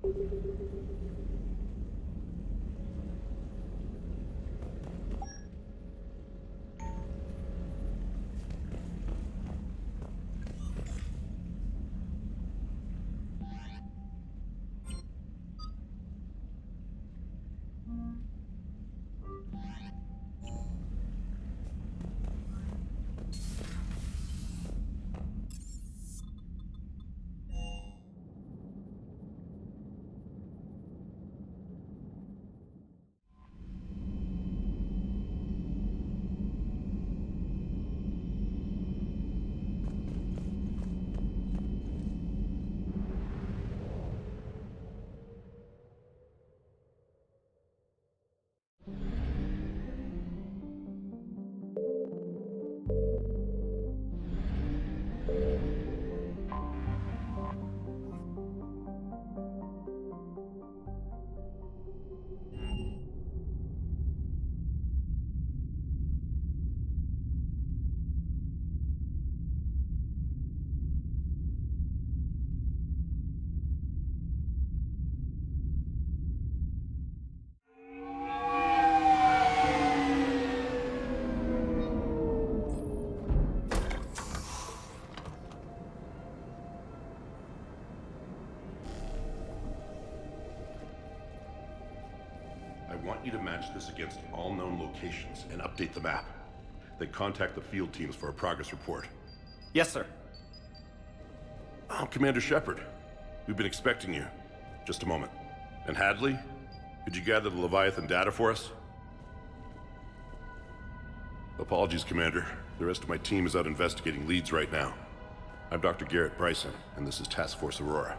I want you to match this against all known locations and update the map. Then contact the field teams for a progress report. Yes, sir. I'm Commander Shepard. We've been expecting you. Just a moment. And Hadley? Could you gather the Leviathan data for us? Apologies, Commander. The rest of my team is out investigating leads right now. I'm Dr. Garrett Bryson, and this is Task Force Aurora.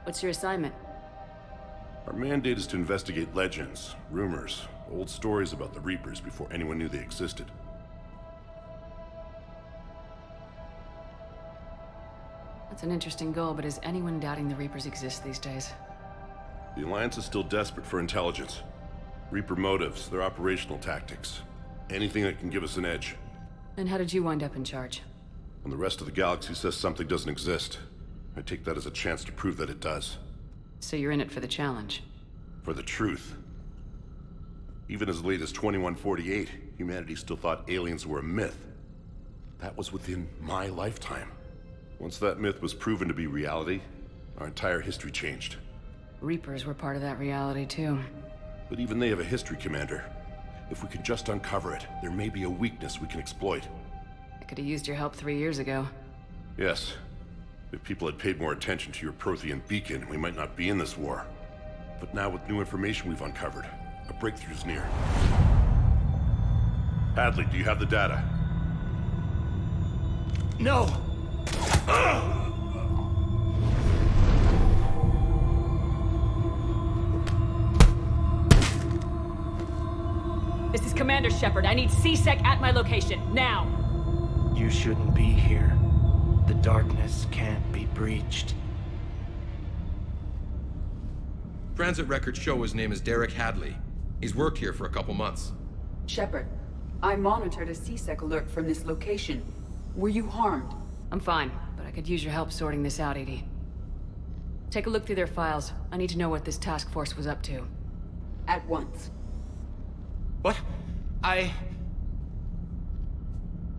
What's your assignment? Our mandate is to investigate legends, rumors, old stories about the Reapers before anyone knew they existed. That's an interesting goal, but is anyone doubting the Reapers exist these days? The Alliance is still desperate for intelligence. Reaper motives, their operational tactics. Anything that can give us an edge. And how did you wind up in charge? When the rest of the galaxy says something doesn't exist, I take that as a chance to prove that it does. So you're in it for the challenge? For the truth. Even as late as 2148, humanity still thought aliens were a myth. That was within my lifetime. Once that myth was proven to be reality, our entire history changed. Reapers were part of that reality, too. But even they have a history, Commander. If we can just uncover it, there may be a weakness we can exploit. I could have used your help 3 years ago. Yes. If people had paid more attention to your Prothean beacon, we might not be in this war. But now with new information we've uncovered, a breakthrough's near. Hadley, do you have the data? No! This is Commander Shepard. I need C-Sec at my location, now! You shouldn't be here. The darkness can't be breached. Transit records show his name is Derek Hadley. He's worked here for a couple months. Shepard, I monitored a C-Sec alert from this location. Were you harmed? I'm fine, but I could use your help sorting this out, Edie. Take a look through their files. I need to know what this task force was up to. At once. What?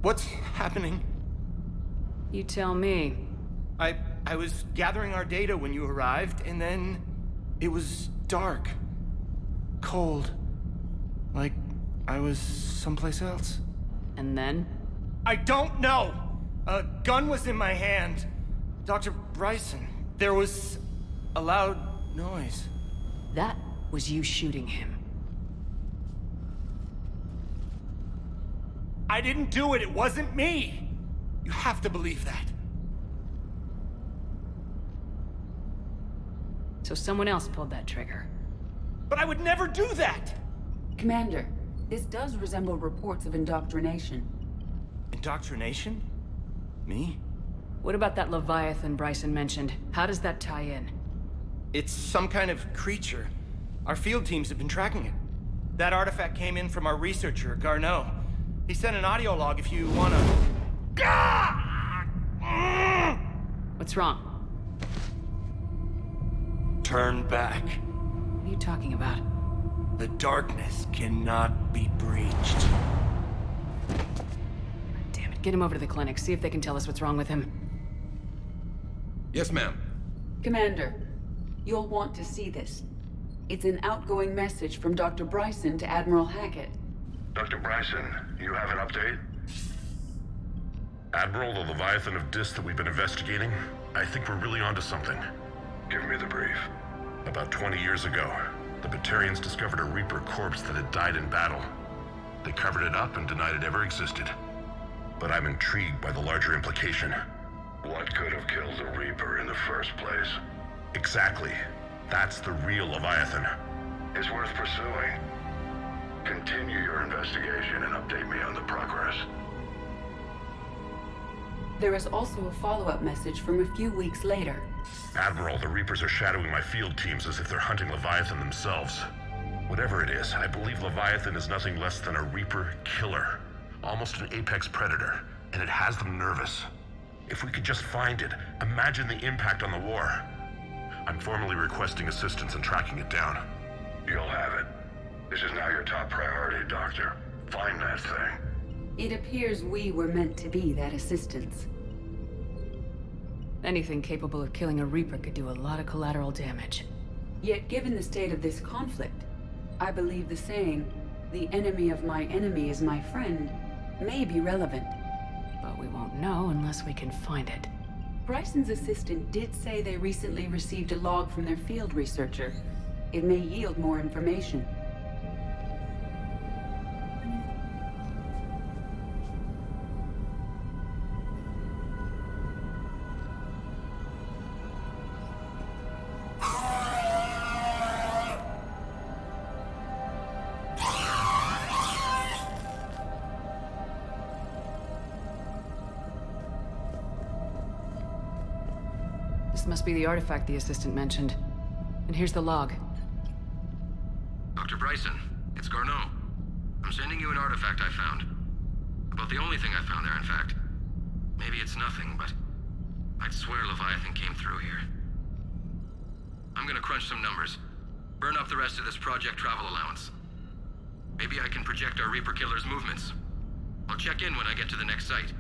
What's happening? You tell me. I was gathering our data when you arrived, and then it was dark. Cold. Like I was someplace else. And then? I don't know! A gun was in my hand. Dr. Bryson, there was a loud noise. That was you shooting him. I didn't do it, it wasn't me! You have to believe that. So someone else pulled that trigger. But I would never do that! Commander, this does resemble reports of indoctrination. Indoctrination? Me? What about that Leviathan Bryson mentioned? How does that tie in? It's some kind of creature. Our field teams have been tracking it. That artifact came in from our researcher, Garneau. He sent an audio log if you wanna... What's wrong? turn back. What are you talking about? The darkness cannot be breached. Damn it, get him over to the clinic, see if they can tell us what's wrong with him. Yes, ma'am. Commander, you'll want to see this. It's an outgoing message from Dr. Bryson to Admiral Hackett. Dr. Bryson, you have an update? Admiral, the Leviathan of Dis that we've been investigating, I think we're really onto something. Give me the brief. About 20 years ago, the Batarians discovered a Reaper corpse that had died in battle. They covered it up and denied it ever existed. But I'm intrigued by the larger implication. What could have killed the Reaper in the first place? Exactly. That's the real Leviathan. It's worth pursuing. Continue your investigation and update me on the progress. There is also a follow-up message from a few weeks later. Admiral, the Reapers are shadowing my field teams as if they're hunting Leviathan themselves. Whatever it is, I believe Leviathan is nothing less than a Reaper killer. Almost an apex predator, and it has them nervous. If we could just find it, imagine the impact on the war. I'm formally requesting assistance in tracking it down. You'll have it. This is now your top priority, Doctor. Find that thing. It appears we were meant to be that assistance. Anything capable of killing a Reaper could do a lot of collateral damage. Yet given the state of this conflict, I believe the saying, "The enemy of my enemy is my friend," may be relevant. But we won't know unless we can find it. Bryson's assistant did say they recently received a log from their field researcher. It may yield more information. This must be the artifact the assistant mentioned. And here's the log. Dr. Bryson, it's Garneau. I'm sending you an artifact I found. About the only thing I found there, in fact. Maybe it's nothing, but I'd swear Leviathan came through here. I'm gonna crunch some numbers. Burn up the rest of this project travel allowance. Maybe I can project our Reaper killer's movements. I'll check in when I get to the next site.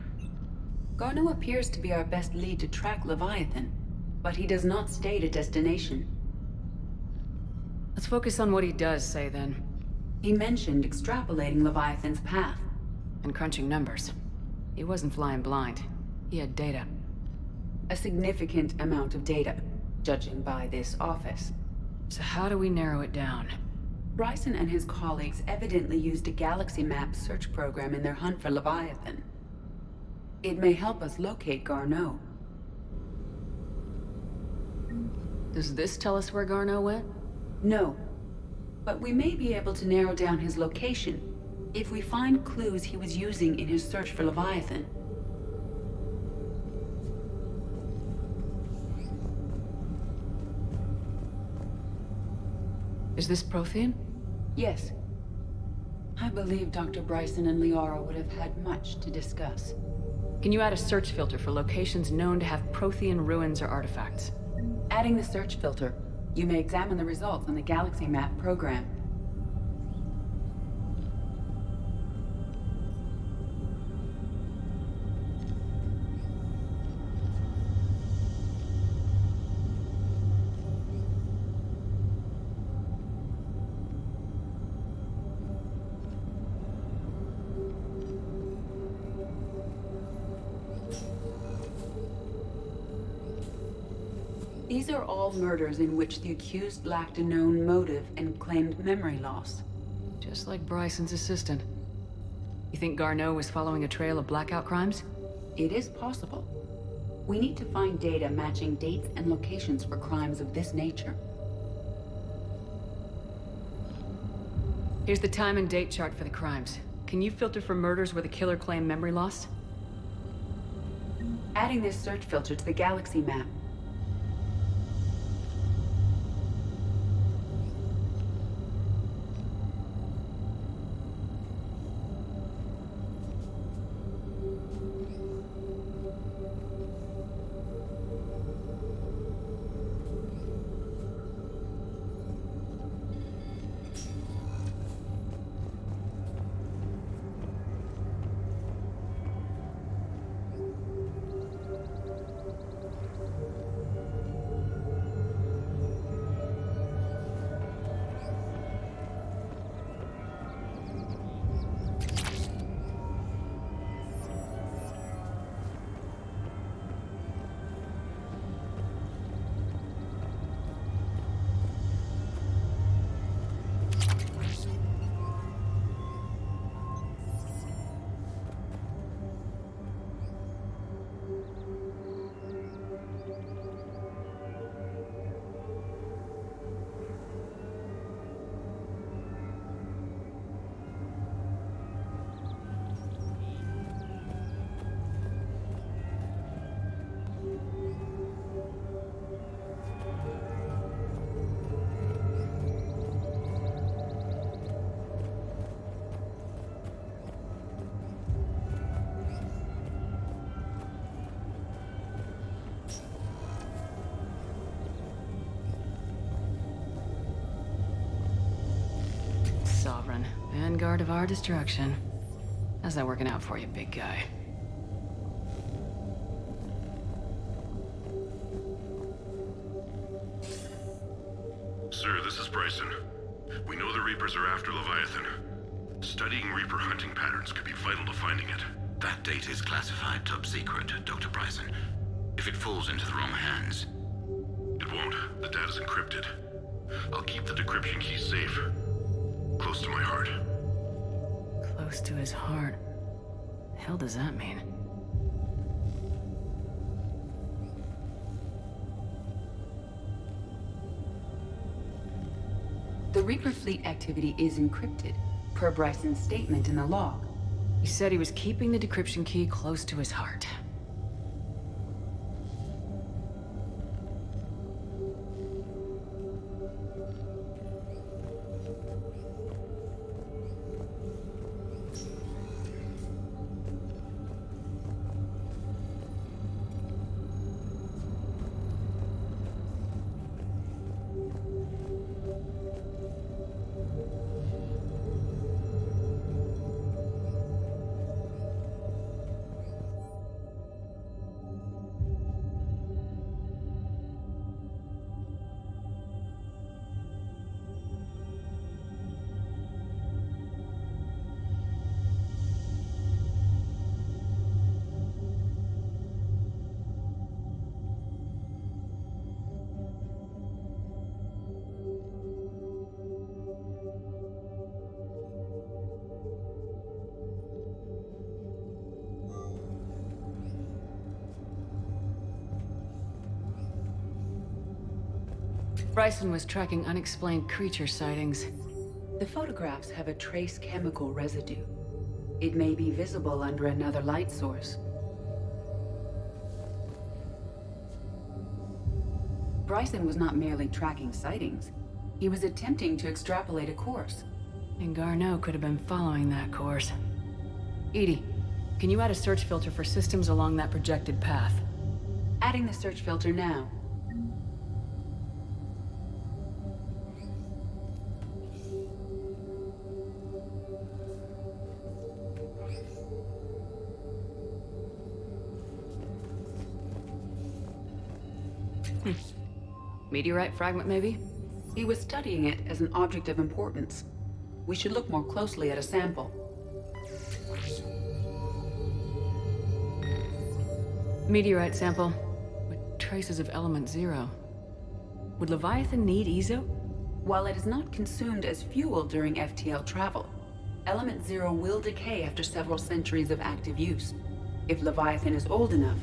Garneau appears to be our best lead to track Leviathan, but he does not state a destination. Let's focus on what he does say then. He mentioned extrapolating Leviathan's path. And crunching numbers. He wasn't flying blind. He had data. A significant amount of data, judging by this office. So how do we narrow it down? Bryson and his colleagues evidently used a galaxy map search program in their hunt for Leviathan. It may help us locate Garneau. Does this tell us where Garneau went? No, but we may be able to narrow down his location if we find clues he was using in his search for Leviathan. Is this Prothean? Yes. I believe Dr. Bryson and Liara would have had much to discuss. Can you add a search filter for locations known to have Prothean ruins or artifacts? Adding the search filter, you may examine the results on the galaxy map program. These are all murders in which the accused lacked a known motive and claimed memory loss. Just like Bryson's assistant. You think Garneau was following a trail of blackout crimes? It is possible. We need to find data matching dates and locations for crimes of this nature. Here's the time and date chart for the crimes. Can you filter for murders where the killer claimed memory loss? Adding this search filter to the galaxy map. girlfriend. Vanguard of our destruction. How's that working out for you, big guy? Sir, this is Bryson. We know the Reapers are after Leviathan. Studying Reaper hunting patterns could be vital to finding it. That data is classified top secret, Dr. Bryson. If it falls into the wrong hands... It won't. The data's encrypted. I'll keep the decryption key safe. Close to my heart. Close to his heart. The hell does that mean? The Reaper fleet activity is encrypted, per Bryson's statement in the log. He said he was keeping the decryption key close to his heart. Bryson was tracking unexplained creature sightings. The photographs have a trace chemical residue. It may be visible under another light source. Bryson was not merely tracking sightings. He was attempting to extrapolate a course. And Garneau could have been following that course. EDI, can you add a search filter for systems along that projected path? Adding the search filter now. Meteorite fragment, maybe? He was studying it as an object of importance. We should look more closely at a sample. Meteorite sample with traces of element 0. Would Leviathan need Ezo? While it is not consumed as fuel during FTL travel, element 0 will decay after several centuries of active use. If Leviathan is old enough,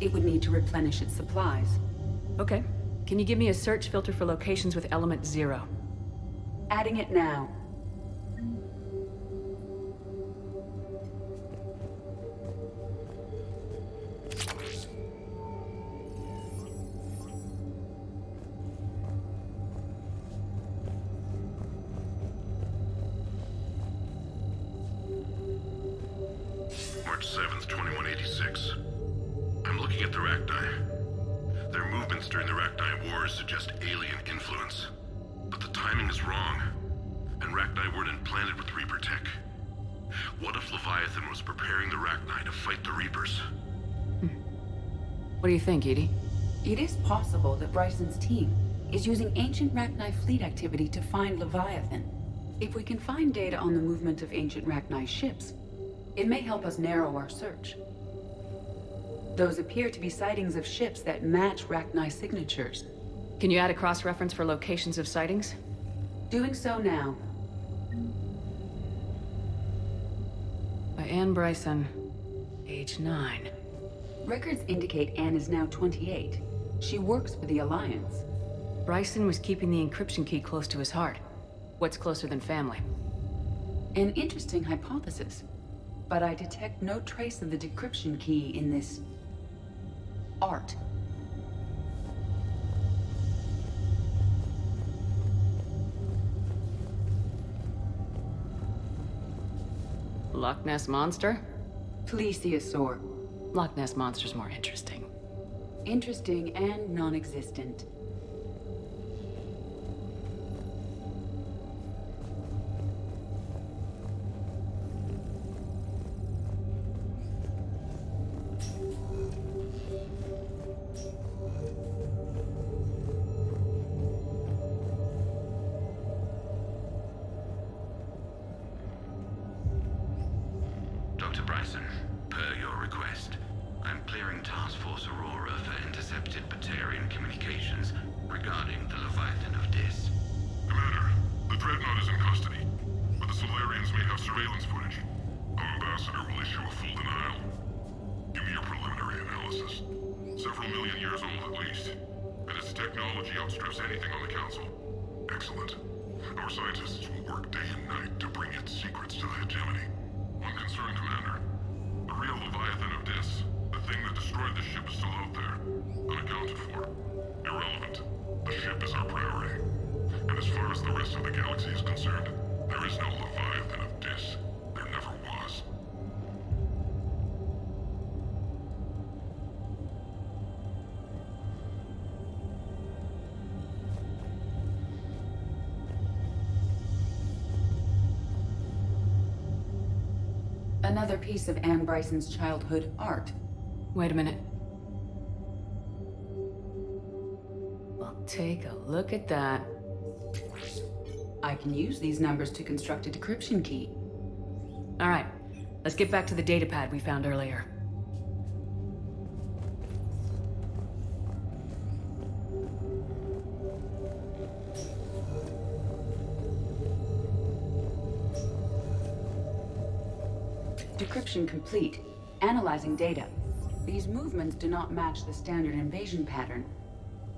it would need to replenish its supplies. Okay. Can you give me a search filter for locations with element 0? Adding it now. March 7th, 2186. I'm looking at the Rachni. Their movements during the Rachni Wars suggest alien influence. But the timing is wrong, and Rachni weren't implanted with Reaper tech. What if Leviathan was preparing the Rachni to fight the Reapers? What do you think, EDI? It is possible that Bryson's team is using ancient Rachni fleet activity to find Leviathan. If we can find data on the movement of ancient Rachni ships, it may help us narrow our search. Those appear to be sightings of ships that match Rachni signatures. Can you add a cross-reference for locations of sightings? Doing so now. By Anne Bryson, age 9. Records indicate Anne is now 28. She works for the Alliance. Bryson was keeping the encryption key close to his heart. What's closer than family? An interesting hypothesis, but I detect no trace of the decryption key in this art. Loch Ness Monster? Plesiosaur. Loch Ness Monster's more interesting. Interesting and non-existent. regarding the Leviathan of Dis. Commander, the Dreadnought is in custody, but the Solarians may have surveillance footage. Our ambassador will issue a full denial. Give me your preliminary analysis. Several million years old at least, and its technology outstrips anything on the Council. Excellent. Our scientists will work day and night to bring its secrets to the hegemony. One concern, Commander. The real Leviathan of Dis, the thing that destroyed the ship, is still out there, unaccounted for. Irrelevant. The ship is our priority. And as far as the rest of the galaxy is concerned, there is no Leviathan of Dis. There never was. Another piece of Anne Bryson's childhood art. Wait a minute. Well, take a look at that. I can use these numbers to construct a decryption key. All right, let's get back to the datapad we found earlier. Decryption complete. Analyzing data. These movements do not match the standard invasion pattern.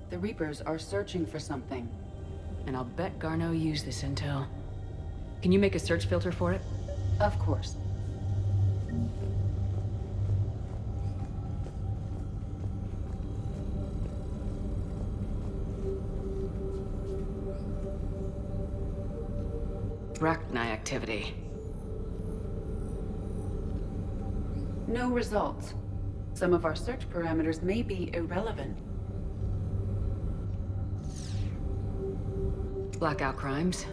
The Reapers are searching for something. And I'll bet Garneau used this intel. Can you make a search filter for it? Of course. Rachni activity. No results. Some of our search parameters may be irrelevant. Blackout crimes.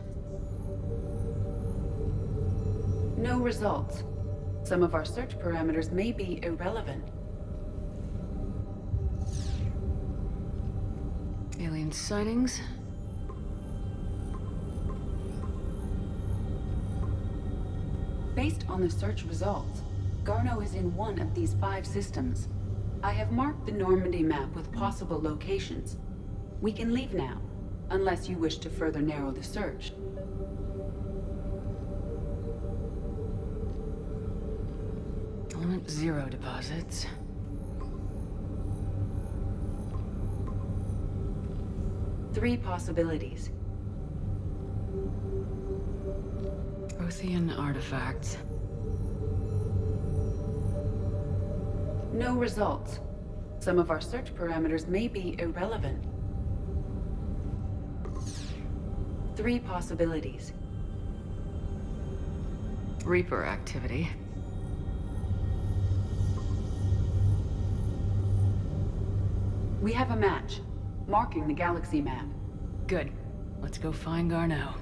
No results. Some of our search parameters may be irrelevant. Alien sightings. Based on the search results, Garneau is in one of these 5 systems. I have marked the Normandy map with possible locations. We can leave now, unless you wish to further narrow the search. Element 0 deposits. Three possibilities. Prothean artifacts. No results. Some of our search parameters may be irrelevant. Three possibilities. Reaper activity. We have a match, marking the galaxy map. Good. Let's go find Garneau.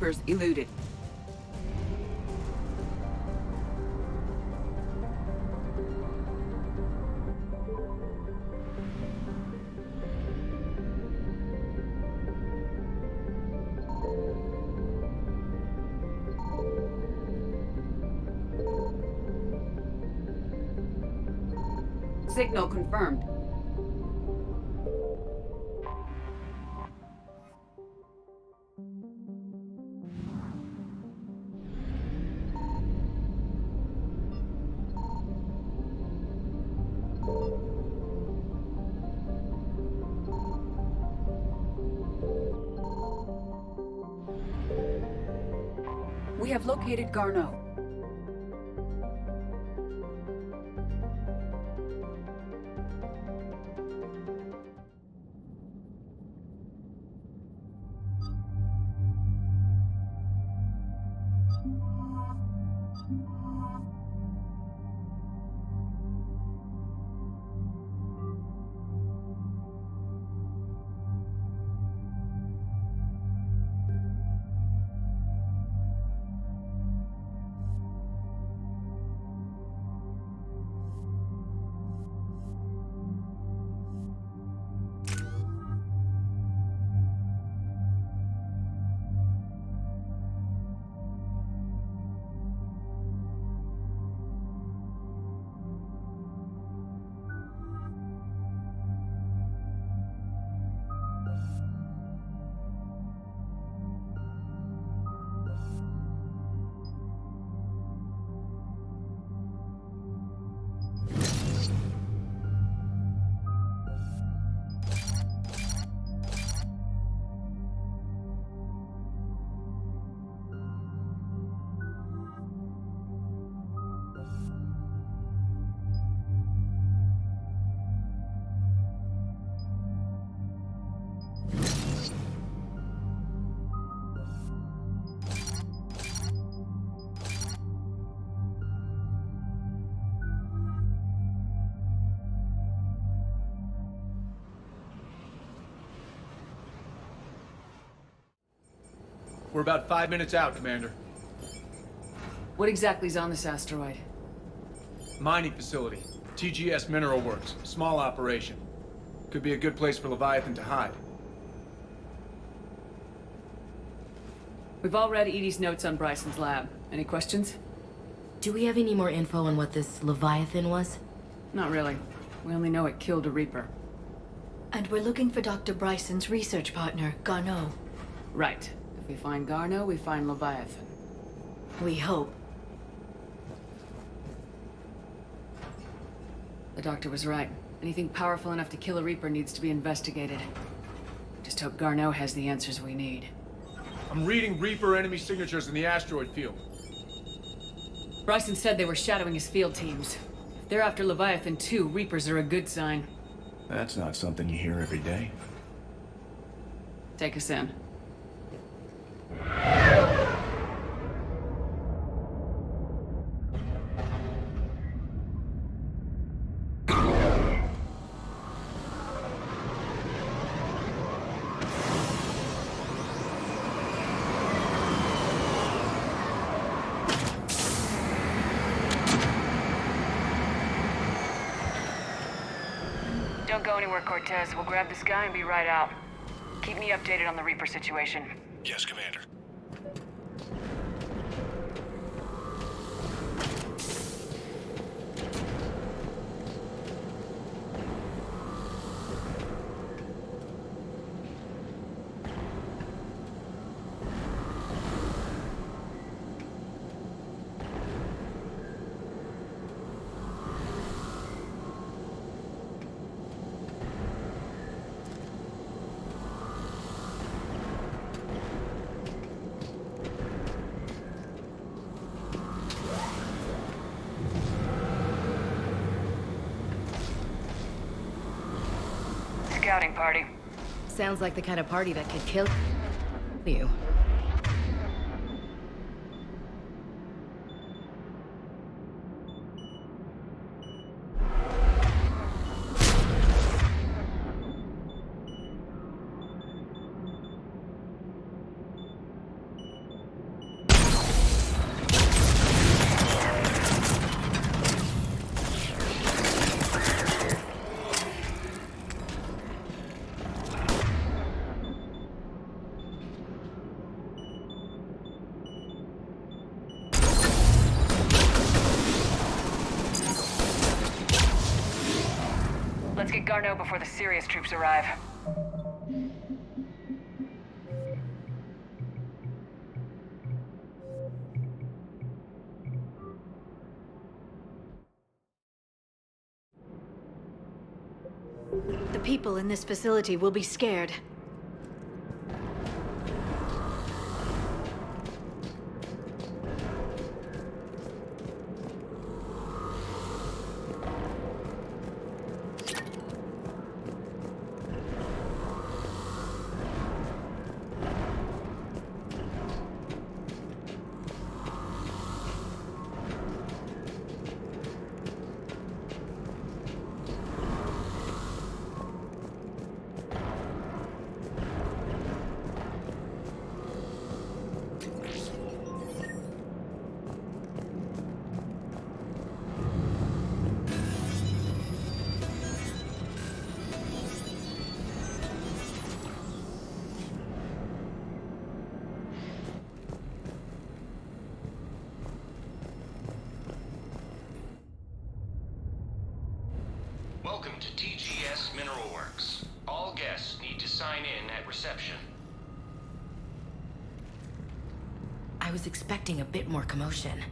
Reapers eluded. Signal confirmed. We have located Garneau. We're about 5 minutes out, Commander. What exactly is on this asteroid? Mining facility. TGS Mineral Works. Small operation. Could be a good place for Leviathan to hide. We've all read Edie's notes on Bryson's lab. Any questions? Do we have any more info on what this Leviathan was? Not really. We only know it killed a Reaper. And we're looking for Dr. Bryson's research partner, Garneau. Right. If we find Garneau, we find Leviathan. We hope. The doctor was right. Anything powerful enough to kill a Reaper needs to be investigated. Just hope Garneau has the answers we need. I'm reading Reaper enemy signatures in the asteroid field. Bryson said they were shadowing his field teams. If they're after Leviathan too, Reapers are a good sign. That's not something you hear every day. Take us in. Don't go anywhere, Cortez. We'll grab this guy and be right out. Keep me updated on the Reaper situation. Yes, Commander. Scouting party. Sounds like the kind of party that could kill you. Let's get Garneau before the serious troops arrive. The people in this facility will be scared. Welcome to TGS Mineral Works. All guests need to sign in at reception. I was expecting a bit more commotion.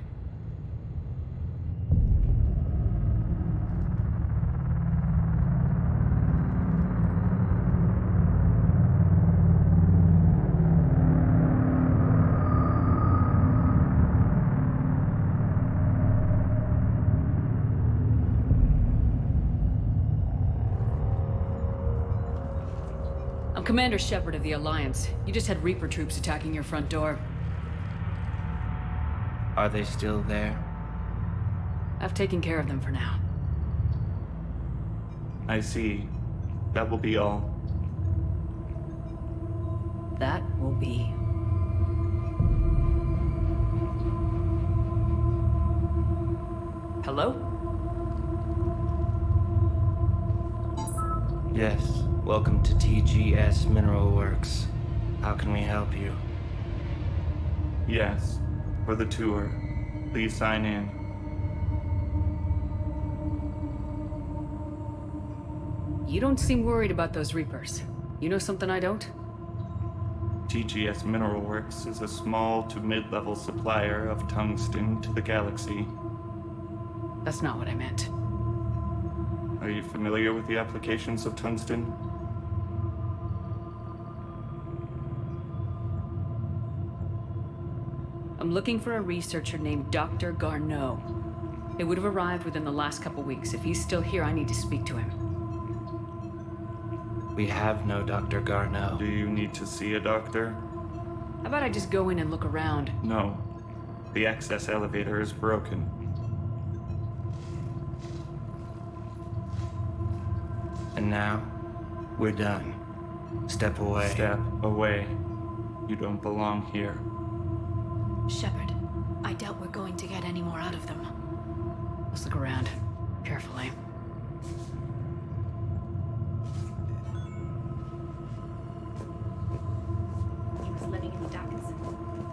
I'm Commander Shepard of the Alliance. You just had Reaper troops attacking your front door. Are they still there? I've taken care of them for now. I see. That will be all. That will be. Hello? Yes. Welcome to TGS Mineral Works. How can we help you? Yes. For the tour. Please sign in. You don't seem worried about those Reapers. You know something I don't? TGS Mineral Works is a small to mid-level supplier of tungsten to the galaxy. That's not what I meant. Are you familiar with the applications of tungsten? I'm looking for a researcher named Dr. Garneau. It would have arrived within the last couple weeks. If he's still here, I need to speak to him. We have no Dr. Garneau. Do you need to see a doctor? How about I just go in and look around? No. The access elevator is broken. And now, we're done. Step away. Step away. You don't belong here. Shepard, I doubt we're going to get any more out of them. Let's look around. Carefully. He was living in the ducts.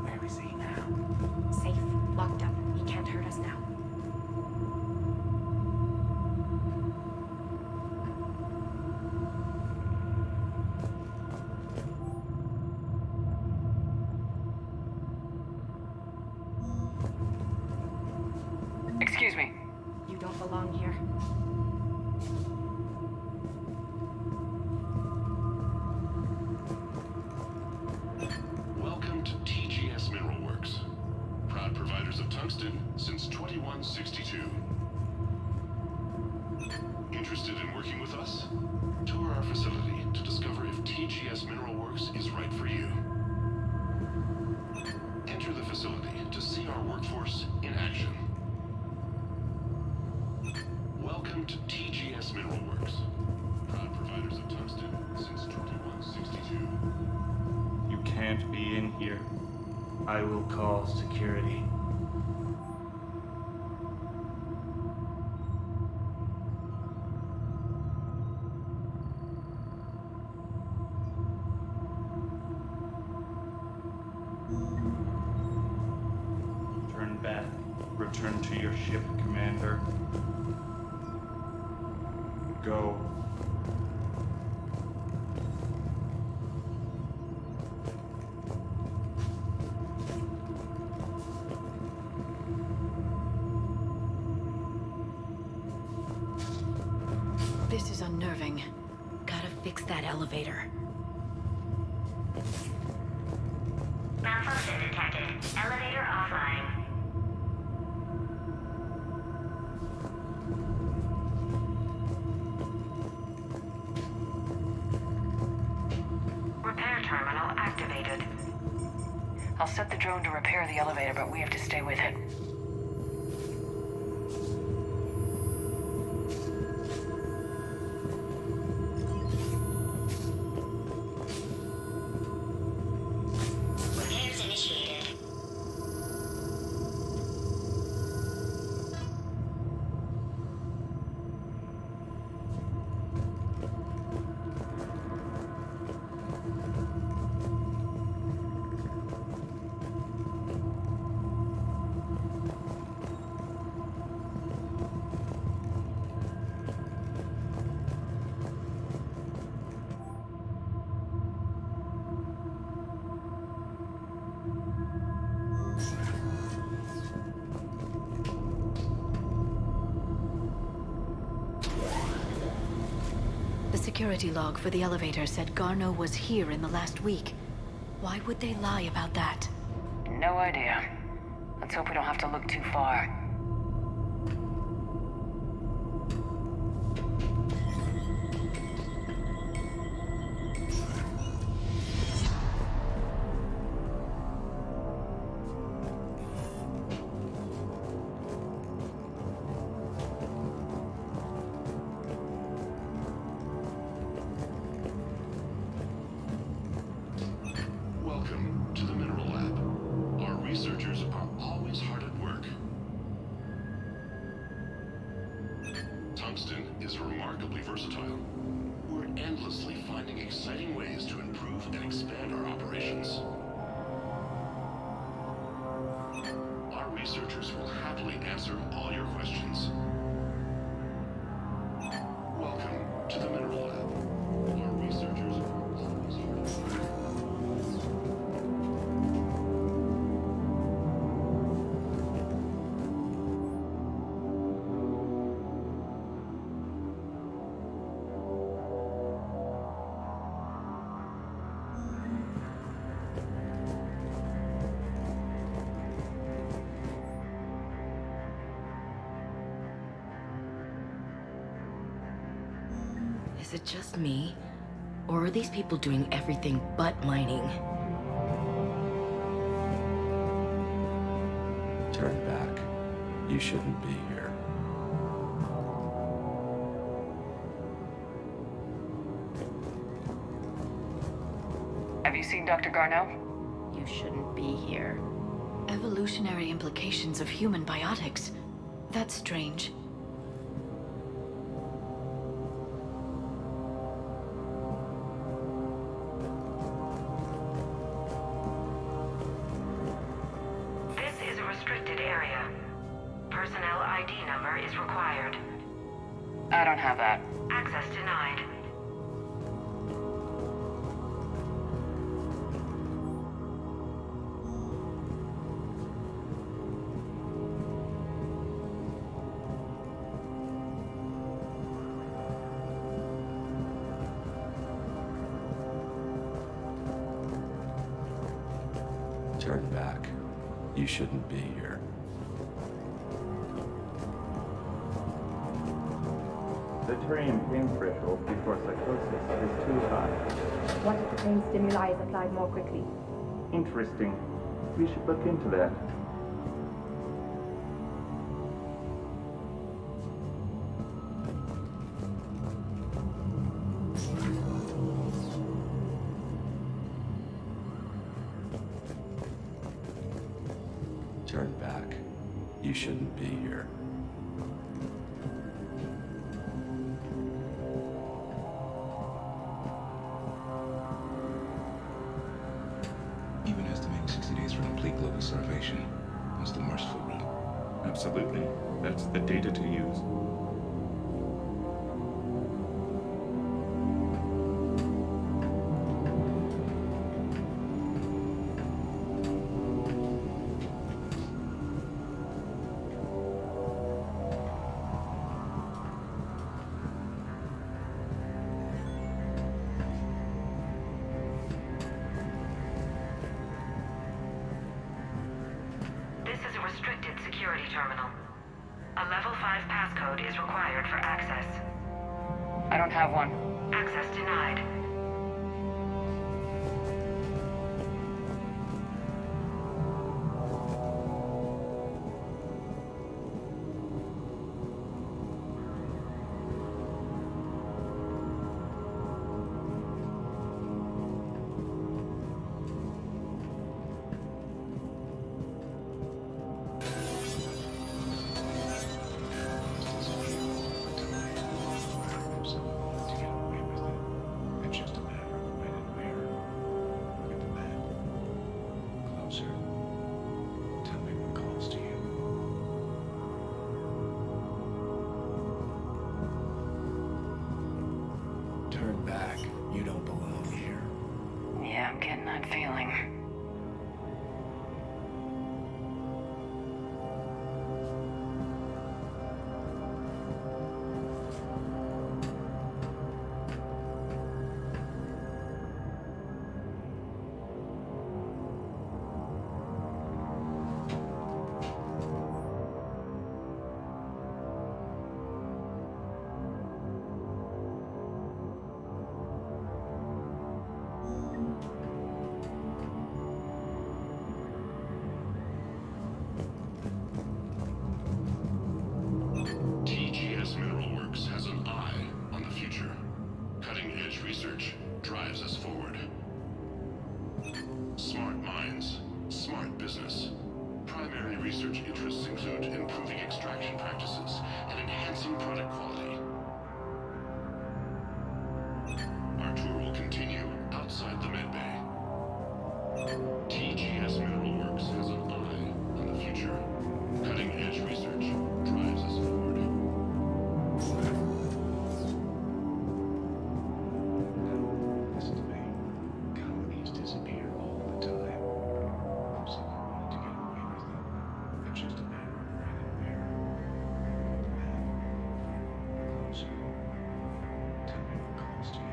Where is he now? Safe, locked up. He can't hurt us now. Excuse me. You don't belong here. Welcome to TGS Mineral Works. Proud providers of tungsten since 2162. Interested in working with us? Tour our facility to discover if TGS Mineral Works is right for you. Enter the facility to see our workforce in action. Welcome to TGS Mineral Works. Proud providers of tungsten since 2162. You can't be in here. I will call security. Turn back. Return to your ship, Commander. Go. This is unnerving. Gotta fix that elevator. Malfunction detected. Elevator offline. Repair terminal activated. I'll set the drone to repair the elevator, but we have to stay with it. Repairs initiated. The security log for the elevator said Garneau was here in the last week. Why would they lie about that? No idea. Let's hope we don't have to look too far. Welcome to the Mineral Lab. Our researchers are always hard at work. Tungsten is remarkably versatile. We're endlessly finding exciting ways to improve and expand our operations. Our researchers will happily answer all your questions. Welcome to the Mineral Lab. Our researchers are always hard at work. Is it just me? Or are these people doing everything but mining? Turn back. You shouldn't be here. Have you seen Dr. Garneau? You shouldn't be here. Evolutionary implications of human biotics. That's strange. This is a restricted area. Personnel ID number is required. I don't have that. Access denied. Turn back. You shouldn't be here. The Turian pain threshold before psychosis is too high. What if the pain stimuli is applied more quickly? Interesting. We should look into that. Turn back. You shouldn't be here. Even estimating 60 days for complete global starvation. That's the merciful route. Absolutely. That's the data to use. restricted security terminal. A level 5 passcode is required for access. I don't have one. Access denied. Turn back. You don't belong here. Yeah, I'm getting that feeling. TGS Mineral Works has an eye on the future. Cutting-edge research drives us forward. Smart minds, smart business. Primary research interests include improving extraction practices and enhancing product quality. Our tour will continue outside the medbay. TGS Mineral Works has an eye on the future. Cutting-edge research drives us forward. Listen to me. Colonies disappear all the time. Someone wanted to get away with it. It's just a matter of when and where. Closer. Tell me what calls to you.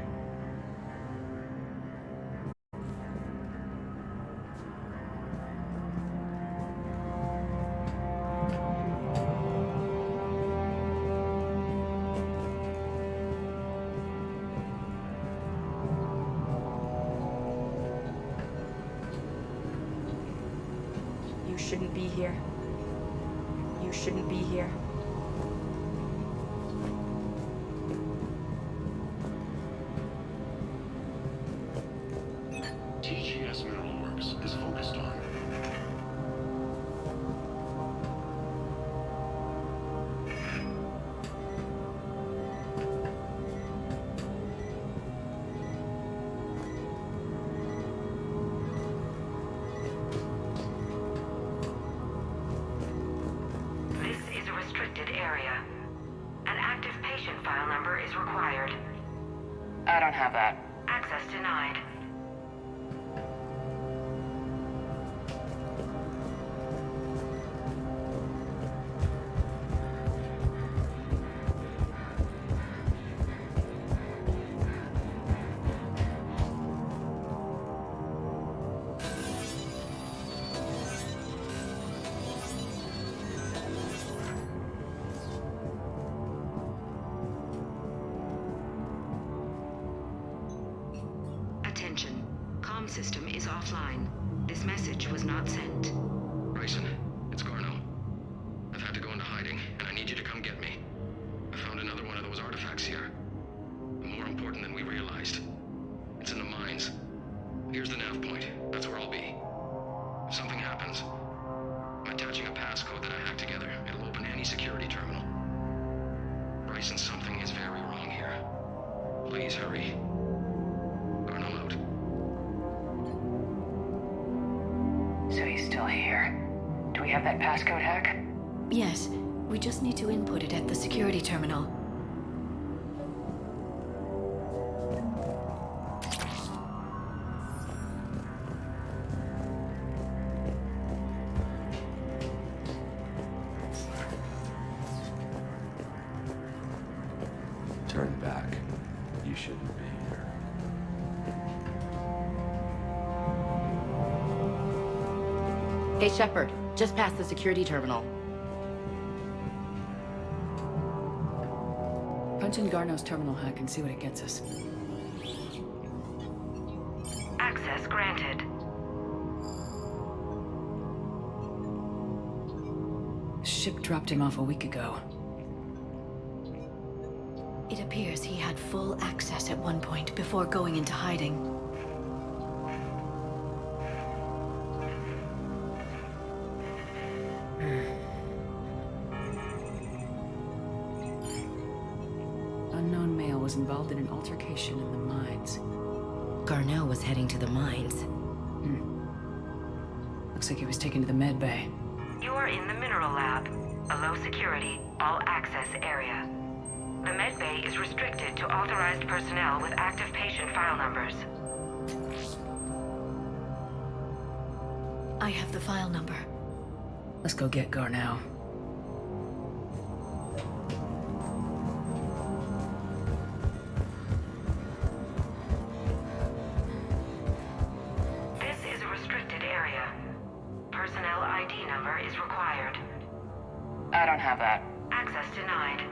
You shouldn't be here. You shouldn't be here. TGS Mineral Works is focused on This is a restricted area. An active patient file number is required. I don't have that. Access denied. Attention. Comm system is offline. This message was not sent. Bryson, it's Garno. I've had to go into hiding, and I need you to come get me. I found another one of those artifacts here. More important than we realized. It's in the mines. Here's the nav point. That's where I'll be. If something happens, I'm attaching a passcode that I hacked together. It'll open any security terminal. Bryson, something is very wrong here. Please hurry. Garno out. So he's still here. Do we have that passcode hack? Yes, we just need to input it at the security terminal. Turn back. You shouldn't be here. Hey, Shepard. Just past the security terminal. Punch in Garneau's terminal hack and see what it gets us. Access granted. Ship dropped him off a week ago. It appears he had full access at one point before going into hiding. Unknown male was involved in an altercation in the mines. Garneau was heading to the mines. Looks like he was taken to the med bay. You are in the mineral lab, a low security, all access area. The med bay is restricted to authorized personnel with active patient file numbers. I have the file number. Let's go get Garneau. This is a restricted area. Personnel ID number is required. I don't have that. Access denied.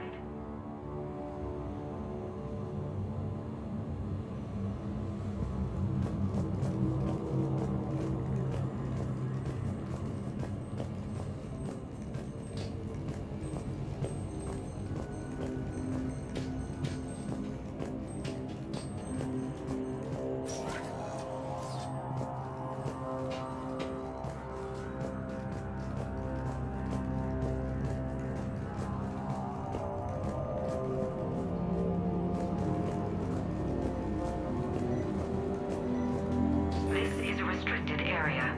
This is a restricted area.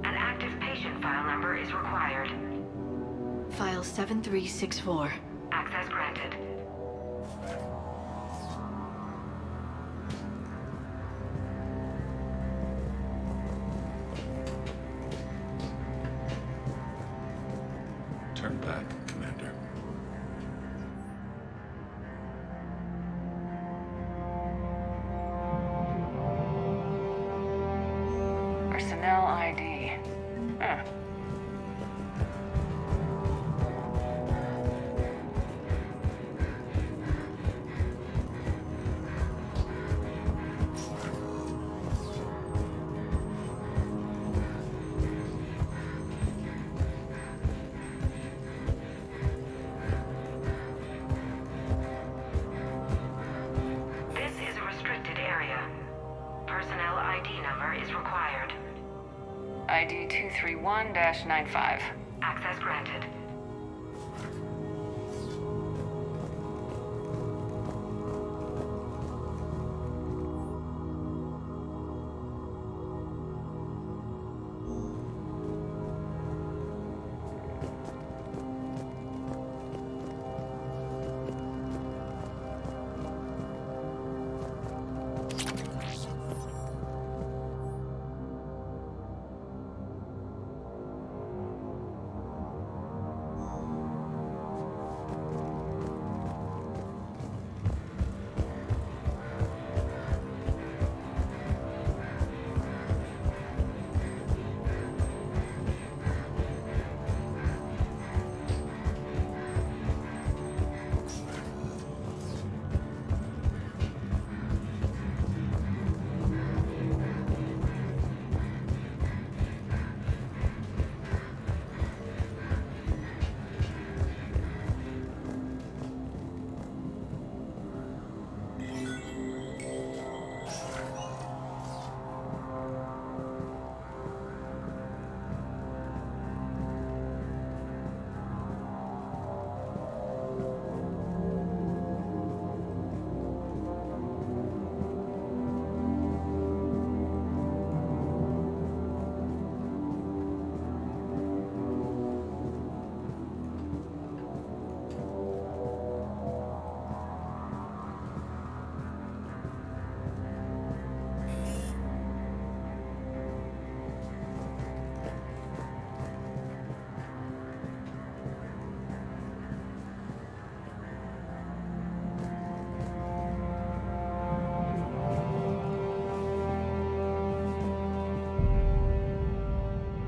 An active patient file number is required. File 7364. Access granted. Turn back, Commander. Personnel ID. Huh. This is a restricted area. Personnel ID number is required. ID 231-95. Access granted.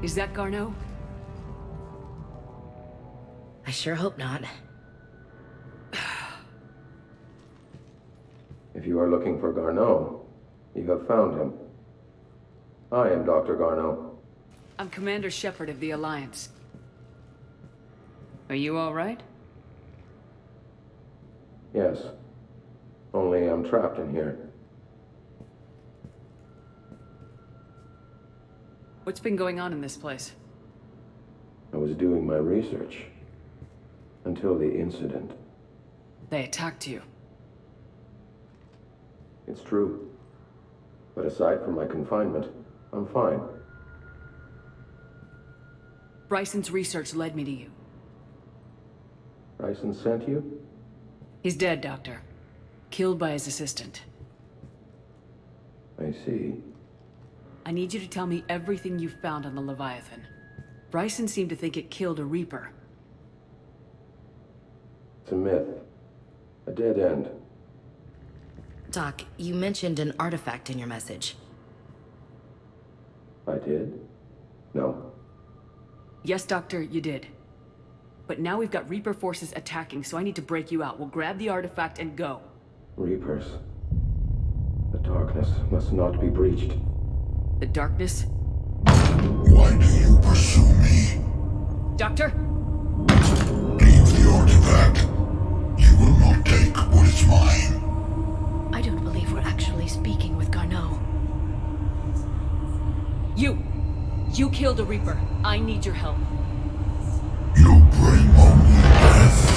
Is that Garneau? I sure hope not. If you are looking for Garneau, you have found him. I am Dr. Garneau. I'm Commander Shepard of the Alliance. Are you all right? Yes. Only I'm trapped in here. What's been going on in this place? I was doing my research. Until the incident. They attacked you. It's true. But aside from my confinement, I'm fine. Bryson's research led me to you. Bryson sent you? He's dead, Doctor. Killed by his assistant. I see. I need you to tell me everything you found on the Leviathan. Bryson seemed to think it killed a Reaper. It's a myth. A dead end. Doc, you mentioned an artifact in your message. I did? No. Yes, Doctor, you did. But now we've got Reaper forces attacking, so I need to break you out. We'll grab the artifact and go. Reapers. The darkness must not be breached. The darkness? Why do you pursue me? Doctor? Leave the artifact. You will not take what is mine. I don't believe we're actually speaking with Garneau. You killed a Reaper. I need your help. You bring only death.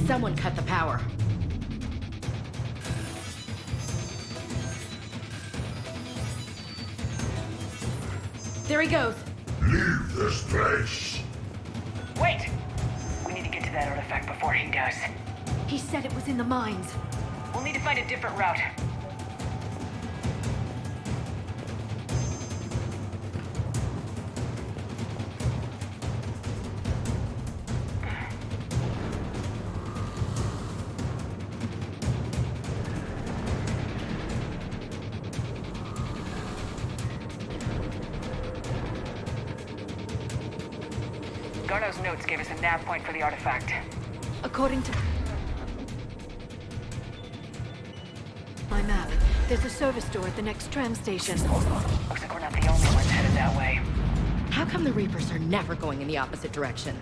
Someone cut the power. There he goes. Leave this place. Wait! We need to get to that artifact before he does. He said it was in the mines. We'll need to find a different route. Garneau's notes gave us a nav point for the artifact. According to my map, there's a service door at the next tram station. Looks like we're not the only ones headed that way. How come the Reapers are never going in the opposite direction?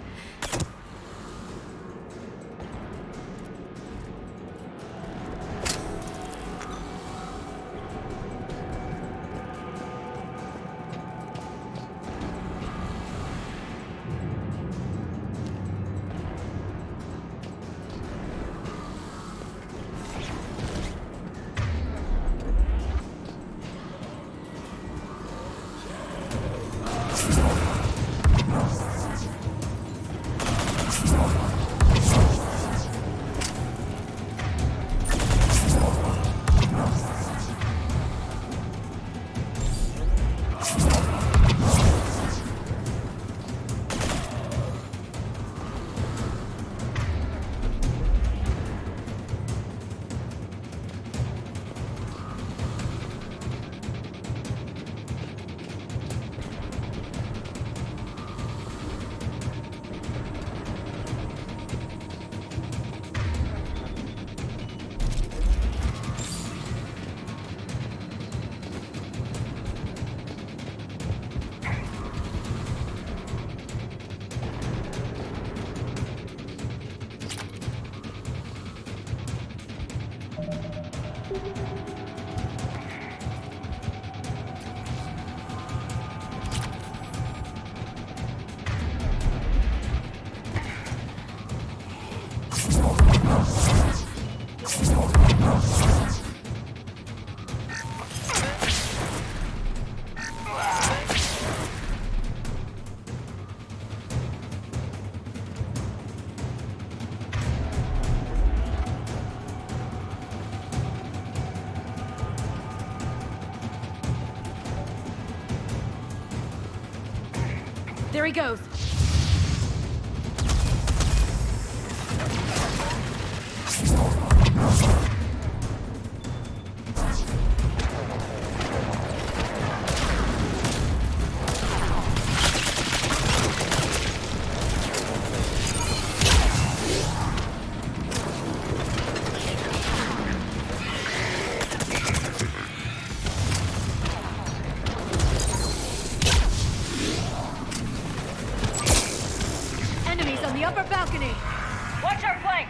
he goes. Enemies on the upper balcony. Watch our flank!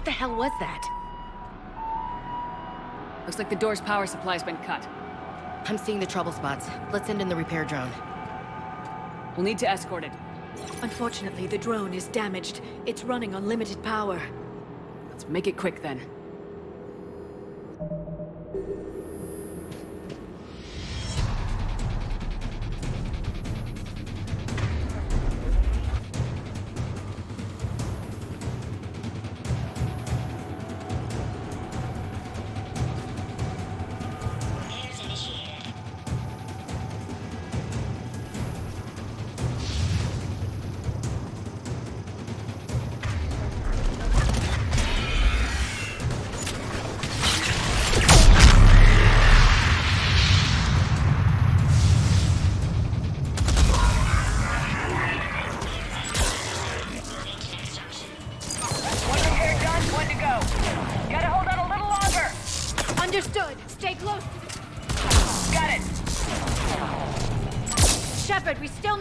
What the hell was that? Looks like the door's power supply's been cut. I'm seeing the trouble spots. Let's send in the repair drone. We'll need to escort it. Unfortunately, the drone is damaged. It's running on limited power. Let's make it quick then.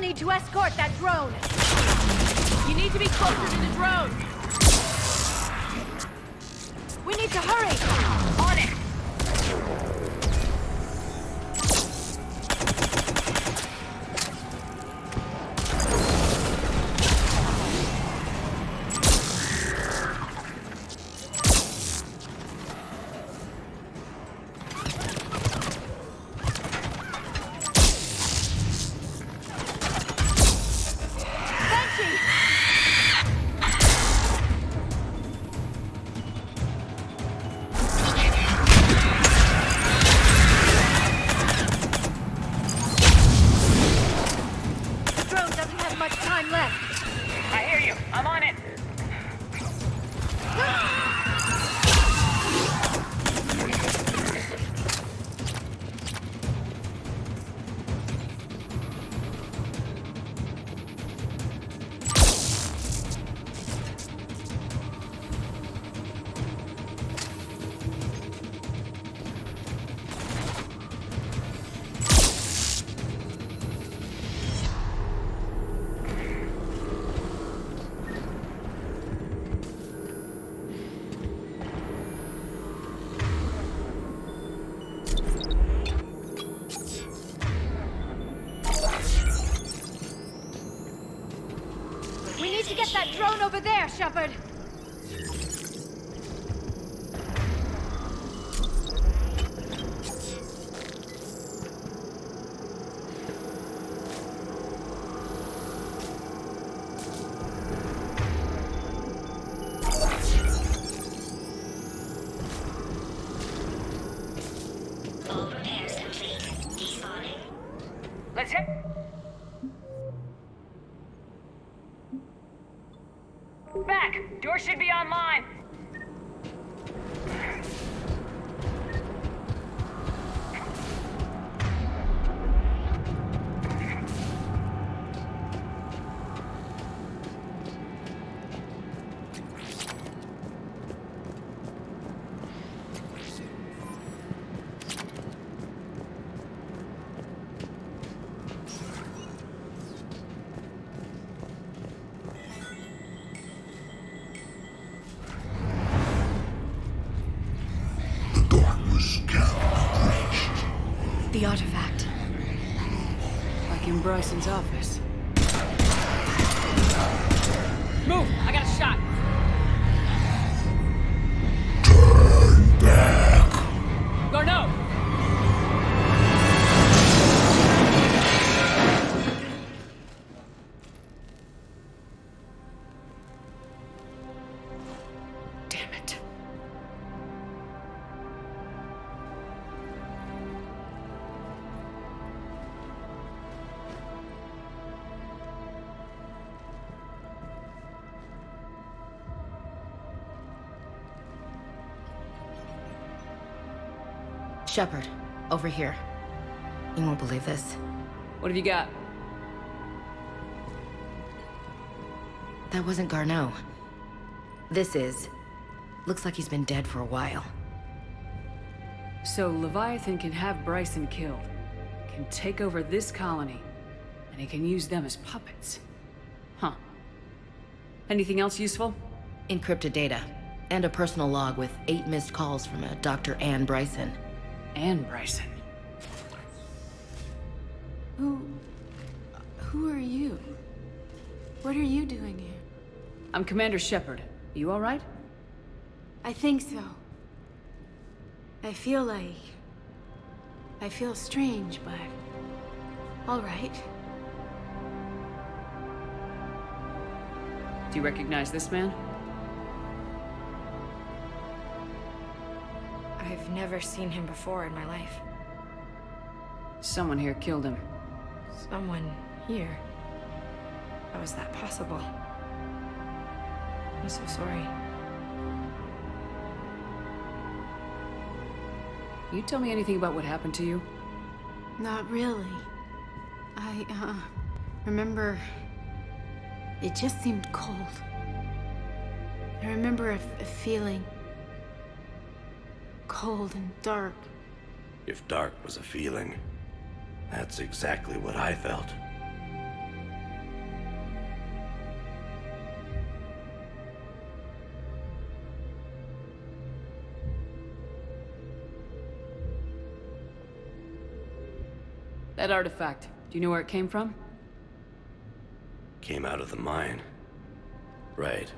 need to escort that drone. You need to be closer to the drone. We need to hurry. On it. Get that drone over there, Shepard! All repairs complete. Despawning. Let's hit. Back! Door should be online! The artifact. Like in Bryson's office. Move! I got a shot! Turn back! Garneau! Damn it. Shepard, over here. You won't believe this. What have you got? That wasn't Garneau. This is. Looks like he's been dead for a while. So Leviathan can have Bryson killed, can take over this colony, and he can use them as puppets. Huh. Anything else useful? Encrypted data, and a personal log with 8 missed calls from a Dr. Ann Bryson. Ann Bryson. Who are you? What are you doing here? I'm Commander Shepard. You all right? I think so. I feel strange, but all right. Do you recognize this man? I've never seen him before in my life. Someone here killed him. Someone here? How is that possible? I'm so sorry. Can you tell me anything about what happened to you? Not really. I remember it just seemed cold. I remember a feeling cold and dark. If dark was a feeling, that's exactly what I felt. That artifact, do you know where it came from? Came out of the mine. Right.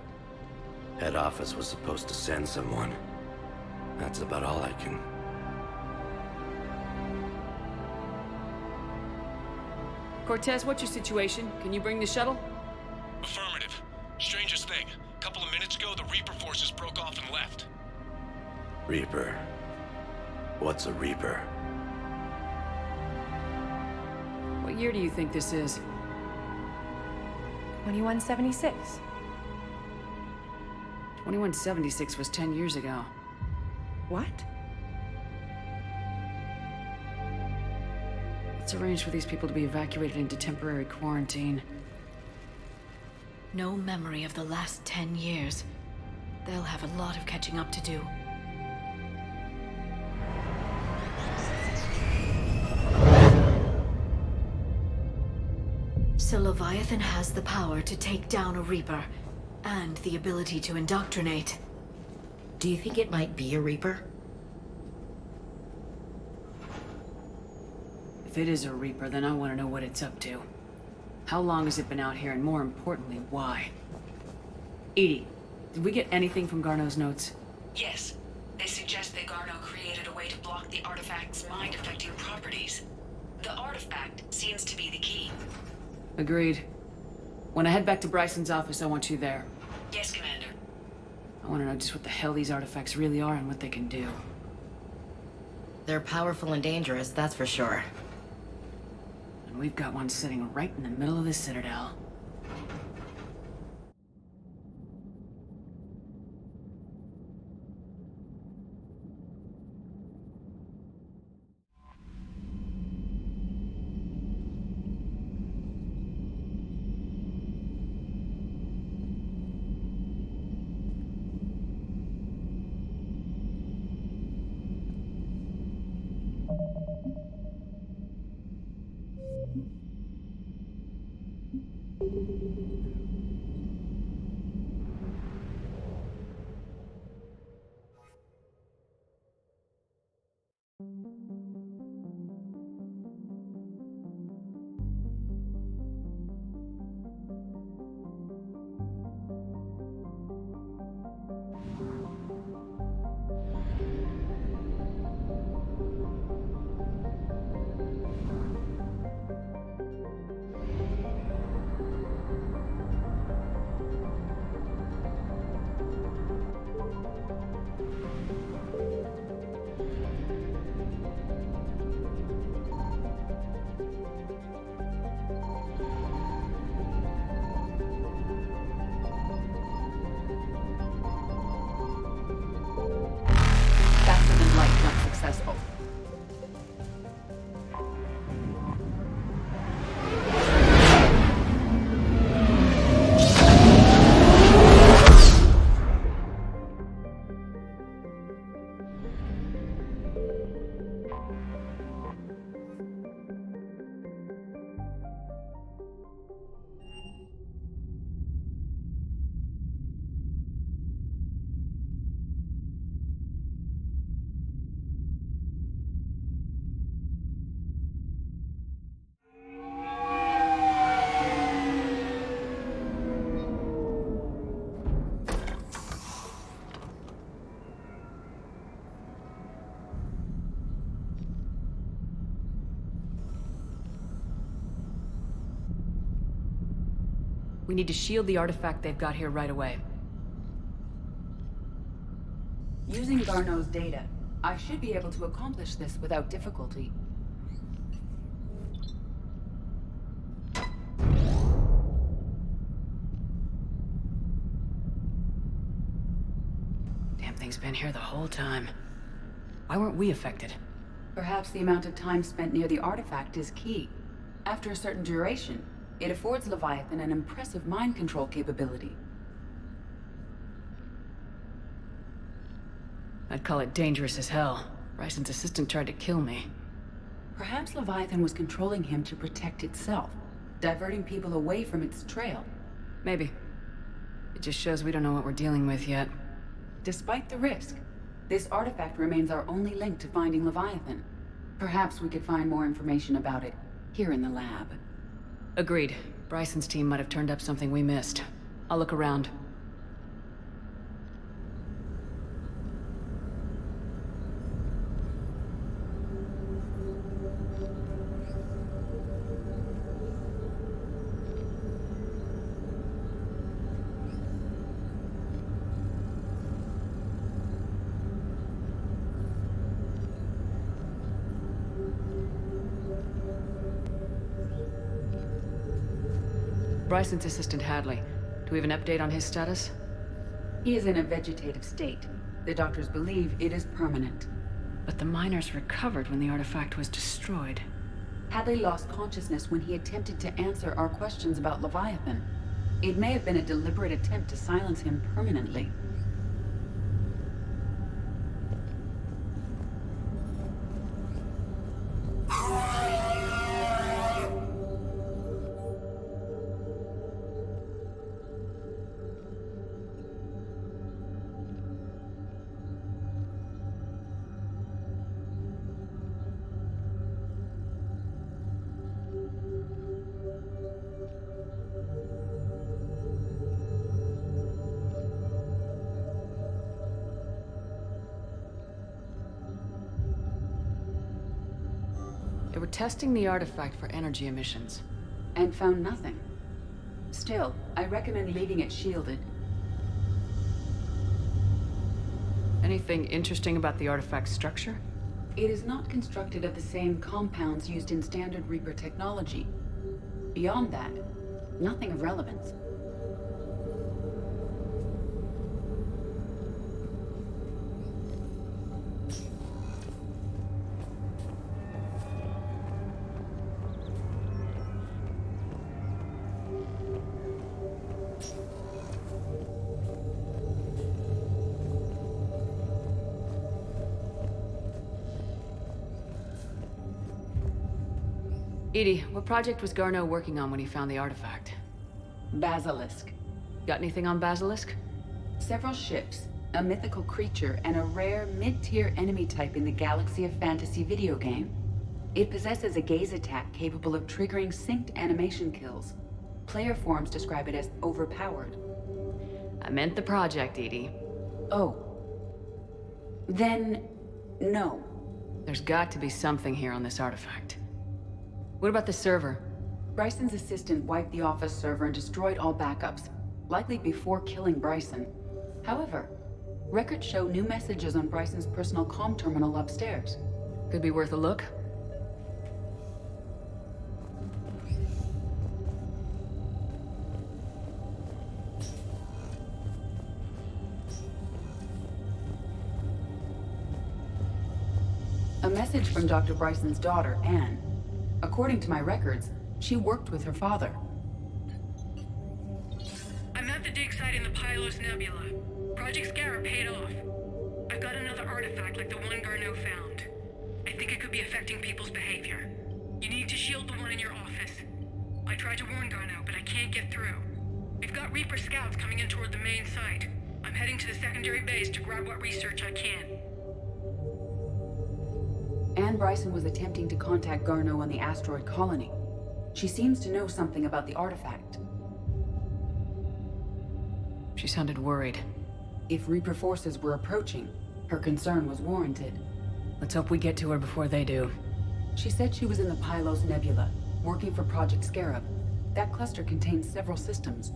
Head office was supposed to send someone. That's about all I can... Cortez, what's your situation? Can you bring the shuttle? Affirmative. Strangest thing. A couple of minutes ago, the Reaper forces broke off and left. Reaper. What's a Reaper? What year do you think this is? 2176. 2176 was 10 years ago. What? Let's arrange for these people to be evacuated into temporary quarantine. No memory of the last 10 years. They'll have a lot of catching up to do. So Leviathan has the power to take down a Reaper, and the ability to indoctrinate. Do you think it might be a Reaper? If it is a Reaper, then I want to know what it's up to. How long has it been out here, and more importantly, why? Edie, did we get anything from Garneau's notes? Yes. They suggest that Garneau created a way to block the artifact's mind-affecting properties. The artifact seems to be the key. Agreed. When I head back to Bryson's office, I want you there. Yes, Commander. I want to know just what the hell these artifacts really are and what they can do. They're powerful and dangerous, that's for sure. And we've got one sitting right in the middle of the Citadel. Successful. We need to shield the artifact they've got here right away. Using Garneau's data, I should be able to accomplish this without difficulty. Damn thing's been here the whole time. Why weren't we affected? Perhaps the amount of time spent near the artifact is key. After a certain duration, it affords Leviathan an impressive mind control capability. I'd call it dangerous as hell. Bryson's assistant tried to kill me. Perhaps Leviathan was controlling him to protect itself, diverting people away from its trail. Maybe. It just shows we don't know what we're dealing with yet. Despite the risk, this artifact remains our only link to finding Leviathan. Perhaps we could find more information about it here in the lab. Agreed. Bryson's team might have turned up something we missed. I'll look around. Bryson's assistant Hadley. Do we have an update on his status? He is in a vegetative state. The doctors believe it is permanent. But the miners recovered when the artifact was destroyed. Hadley lost consciousness when he attempted to answer our questions about Leviathan. It may have been a deliberate attempt to silence him permanently. They were testing the artifact for energy emissions. And found nothing. Still, I recommend leaving it shielded. Anything interesting about the artifact's structure? It is not constructed of the same compounds used in standard Reaper technology. Beyond that, nothing of relevance. Edie, what project was Garneau working on when he found the artifact? Basilisk. Got anything on Basilisk? Several ships, a mythical creature, and a rare mid-tier enemy type in the Galaxy of Fantasy video game. It possesses a gaze attack capable of triggering synced animation kills. Player forums describe it as overpowered. I meant the project, Edie. Oh. Then, no. There's got to be something here on this artifact. What about the server? Bryson's assistant wiped the office server and destroyed all backups, likely before killing Bryson. However, records show new messages on Bryson's personal comm terminal upstairs. Could be worth a look. A message from Dr. Bryson's daughter, Anne. According to my records, she worked with her father. I'm at the dig site in the Pylos Nebula. Project Scarab paid off. I've got another artifact like the one Garneau found. I think it could be affecting people's behavior. You need to shield the one in your office. I tried to warn Garneau, but I can't get through. We've got Reaper scouts coming in toward the main site. I'm heading to the secondary base to grab what research I can. Anne Bryson was attempting to contact Garneau on the asteroid colony. She seems to know something about the artifact. She sounded worried. If Reaper forces were approaching, her concern was warranted. Let's hope we get to her before they do. She said she was in the Pylos Nebula, working for Project Scarab. That cluster contains several systems.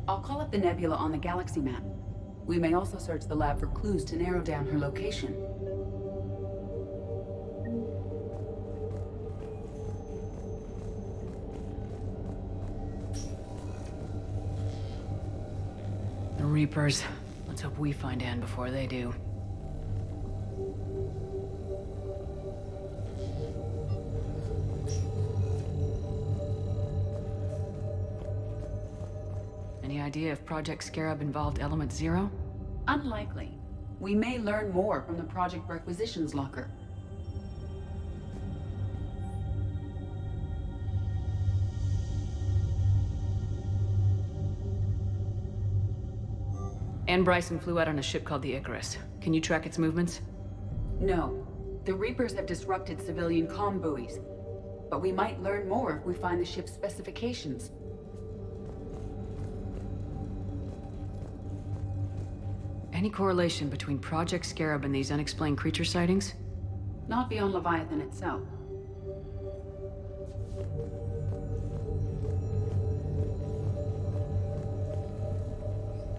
I'll call up the nebula on the galaxy map. We may also search the lab for clues to narrow down her location. The Reapers. Let's hope we find Anne before they do. Any idea if Project Scarab involved Element Zero? Unlikely. We may learn more from the Project Requisitions Locker. Anne Bryson flew out on a ship called the Icarus. Can you track its movements? No. The Reapers have disrupted civilian comm buoys. but we might learn more if we find the ship's specifications. Any correlation between Project Scarab and these unexplained creature sightings? Not beyond Leviathan itself.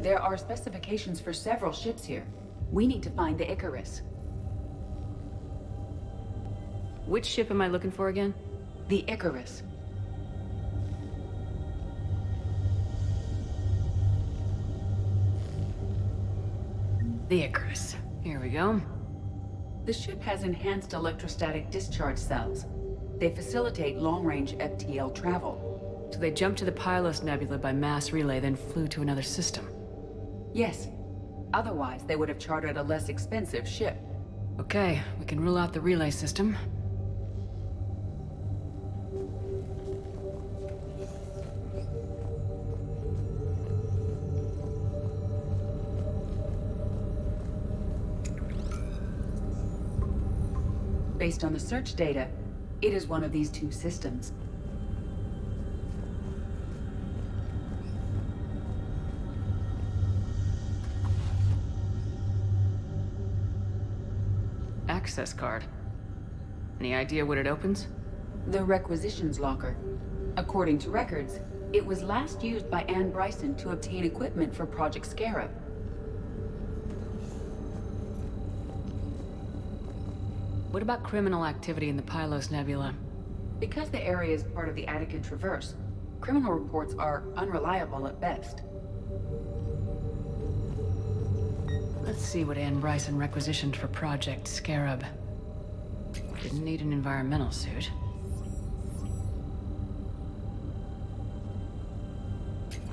There are specifications for several ships here. We need to find the Icarus. Which ship am I looking for again? The Icarus. The Icarus. Here we go. The ship has enhanced electrostatic discharge cells. They facilitate long-range FTL travel. So they jumped to the Pylos Nebula by mass relay, then flew to another system. Yes. Otherwise, they would have chartered a less expensive ship. Okay, we can rule out the relay system. Based on the search data, it is one of these two systems. Access card. Any idea what it opens? The requisitions locker. According to records, it was last used by Anne Bryson to obtain equipment for Project Scarab. What about criminal activity in the Pylos Nebula? Because the area is part of the Attica Traverse, criminal reports are unreliable at best. Let's see what Anne Bryson requisitioned for Project Scarab. Didn't need an environmental suit.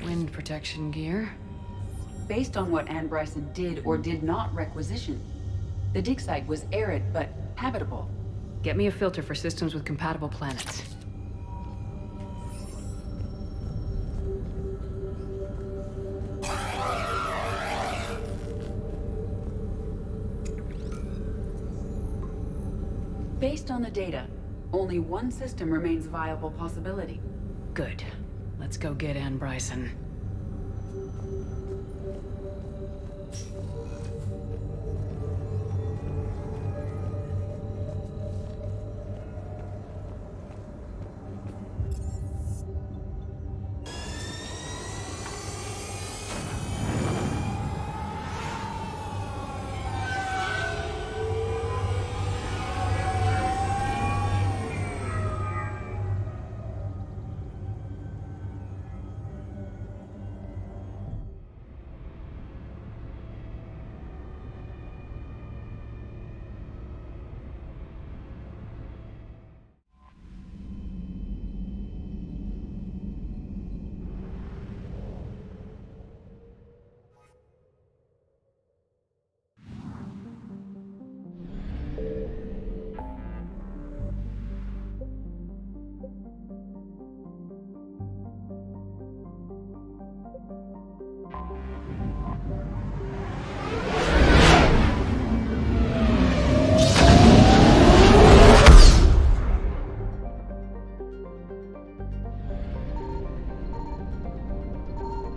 Wind protection gear. Based on what Anne Bryson did or did not requisition, the dig site was arid but habitable. Get me a filter for systems with compatible planets. Based on the data, only one system remains a viable possibility. Good. Let's go get Anne Bryson.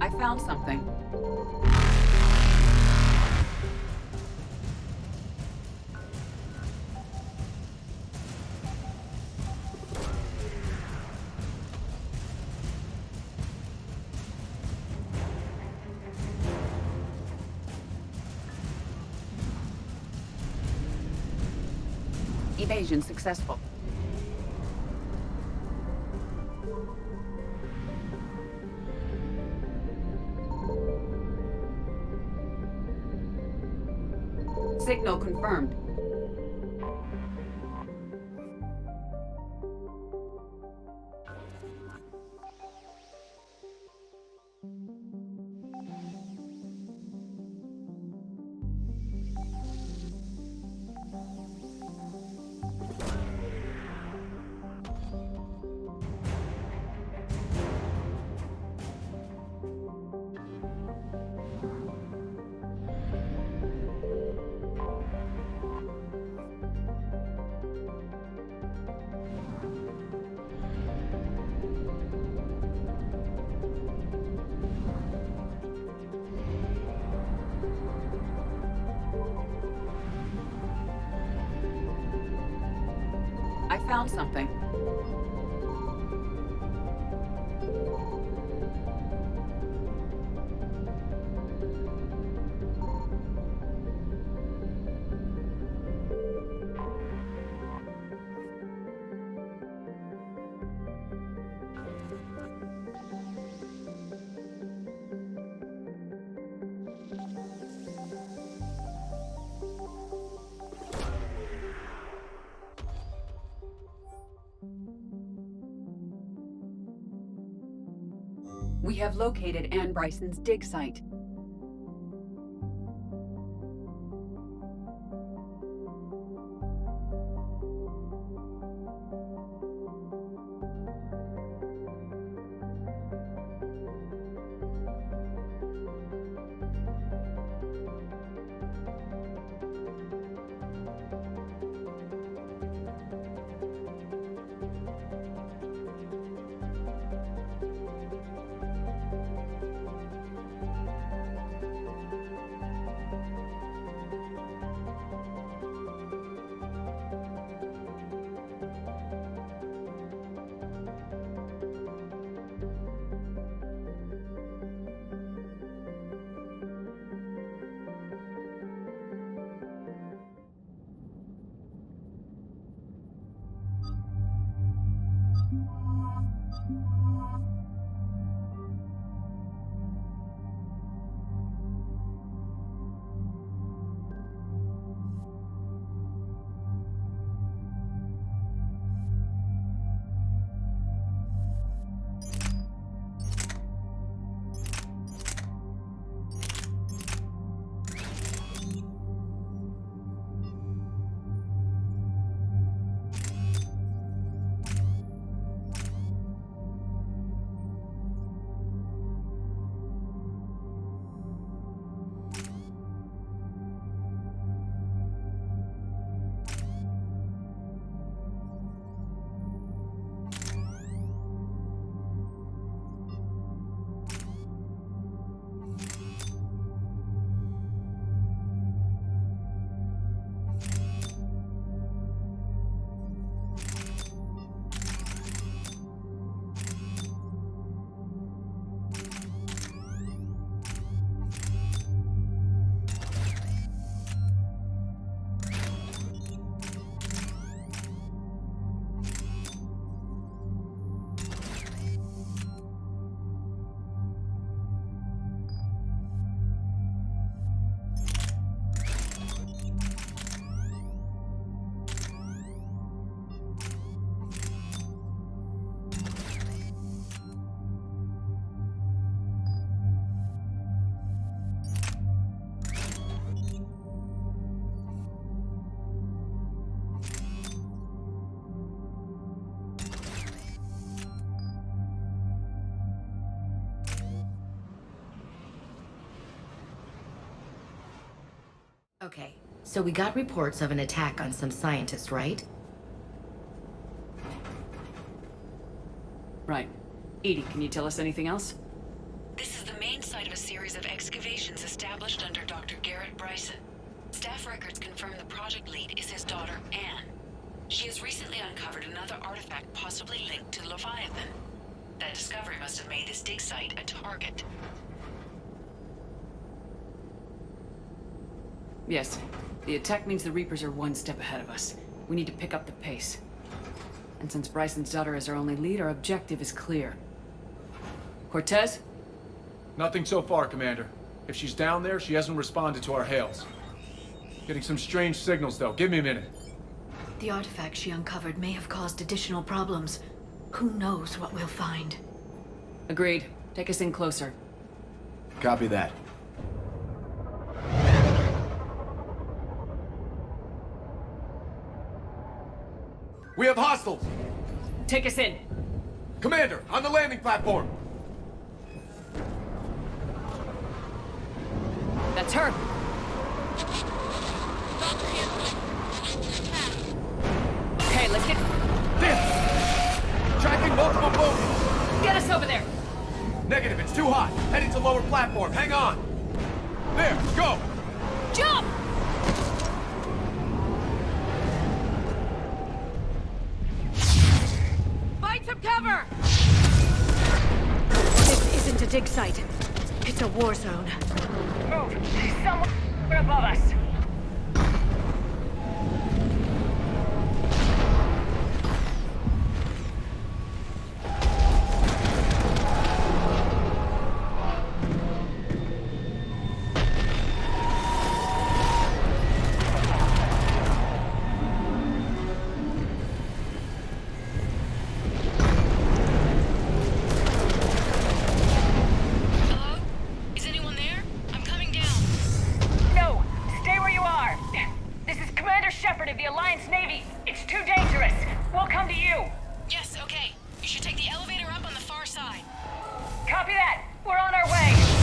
I found something. Evasion successful. Signal confirmed. found something. We have located Anne Bryson's dig site. Okay, so we got reports of an attack on some scientists, right? Right. Edie, can you tell us anything else? This is the main site of a series of excavations established under Dr. Garrett Bryson. Staff records confirm the project lead is his daughter, Anne. She has recently uncovered another artifact possibly linked to Leviathan. That discovery must have made this dig site a target. Yes. The attack means the Reapers are one step ahead of us. We need to pick up the pace. And since Bryson's daughter is our only lead, our objective is clear. Cortez? Nothing so far, Commander. If she's down there, she hasn't responded to our hails. Getting some strange signals, though. Give me a minute. The artifact she uncovered may have caused additional problems. Who knows what we'll find? Agreed. Take us in closer. Copy that. We have hostiles! Take us in! Commander, on the landing platform! That's her! Okay, let's get... This! Tracking multiple boats! Get us over there! Negative, it's too hot. Heading to lower platform, hang on! There, go! Jump! dig site. It's a war zone. Move! Somewhere above us! Shepard of the Alliance Navy. It's too dangerous. We'll come to you. Yes, okay. You should take the elevator up on the far side. Copy that. We're on our way.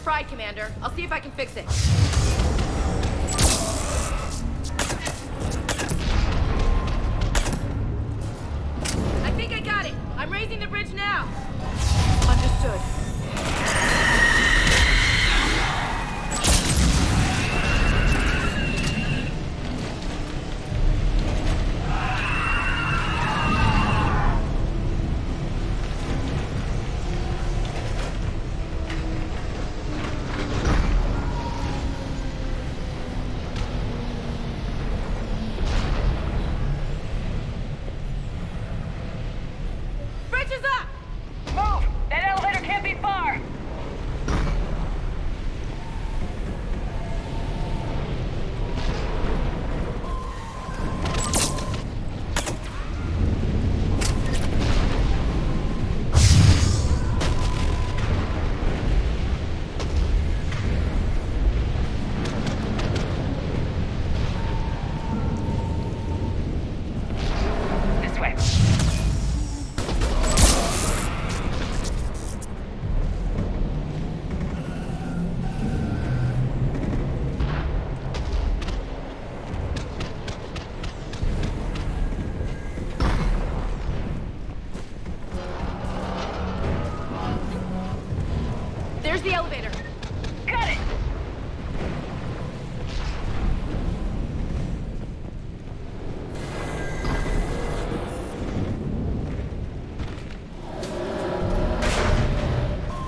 fried, Commander. I'll see if I can fix it. I think I got it. I'm raising the bridge now. Understood. Bridge is up! Move! That elevator can't be far! This way. There's the elevator. Got it!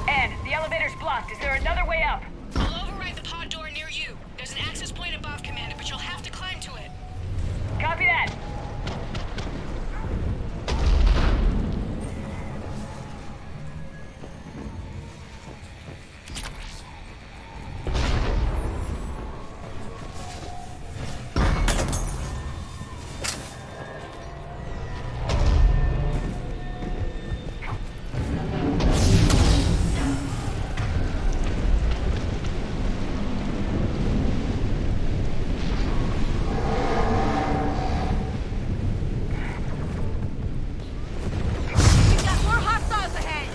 Ed, the elevator's blocked. Is there another way up? I'll override the pod door near you. There's an access point above, Commander, but you'll have to climb to it. Copy that. We've got more hostiles ahead.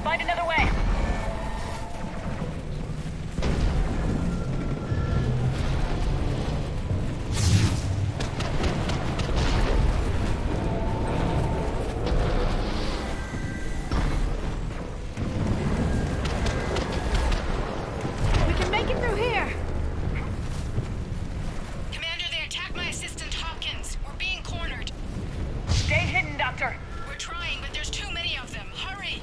Find another way. We can make it through here. Commander, they attacked my assistant Hopkins. We're being cornered. Stay hidden, Doctor. We're trying, but there's too many of them. Hurry!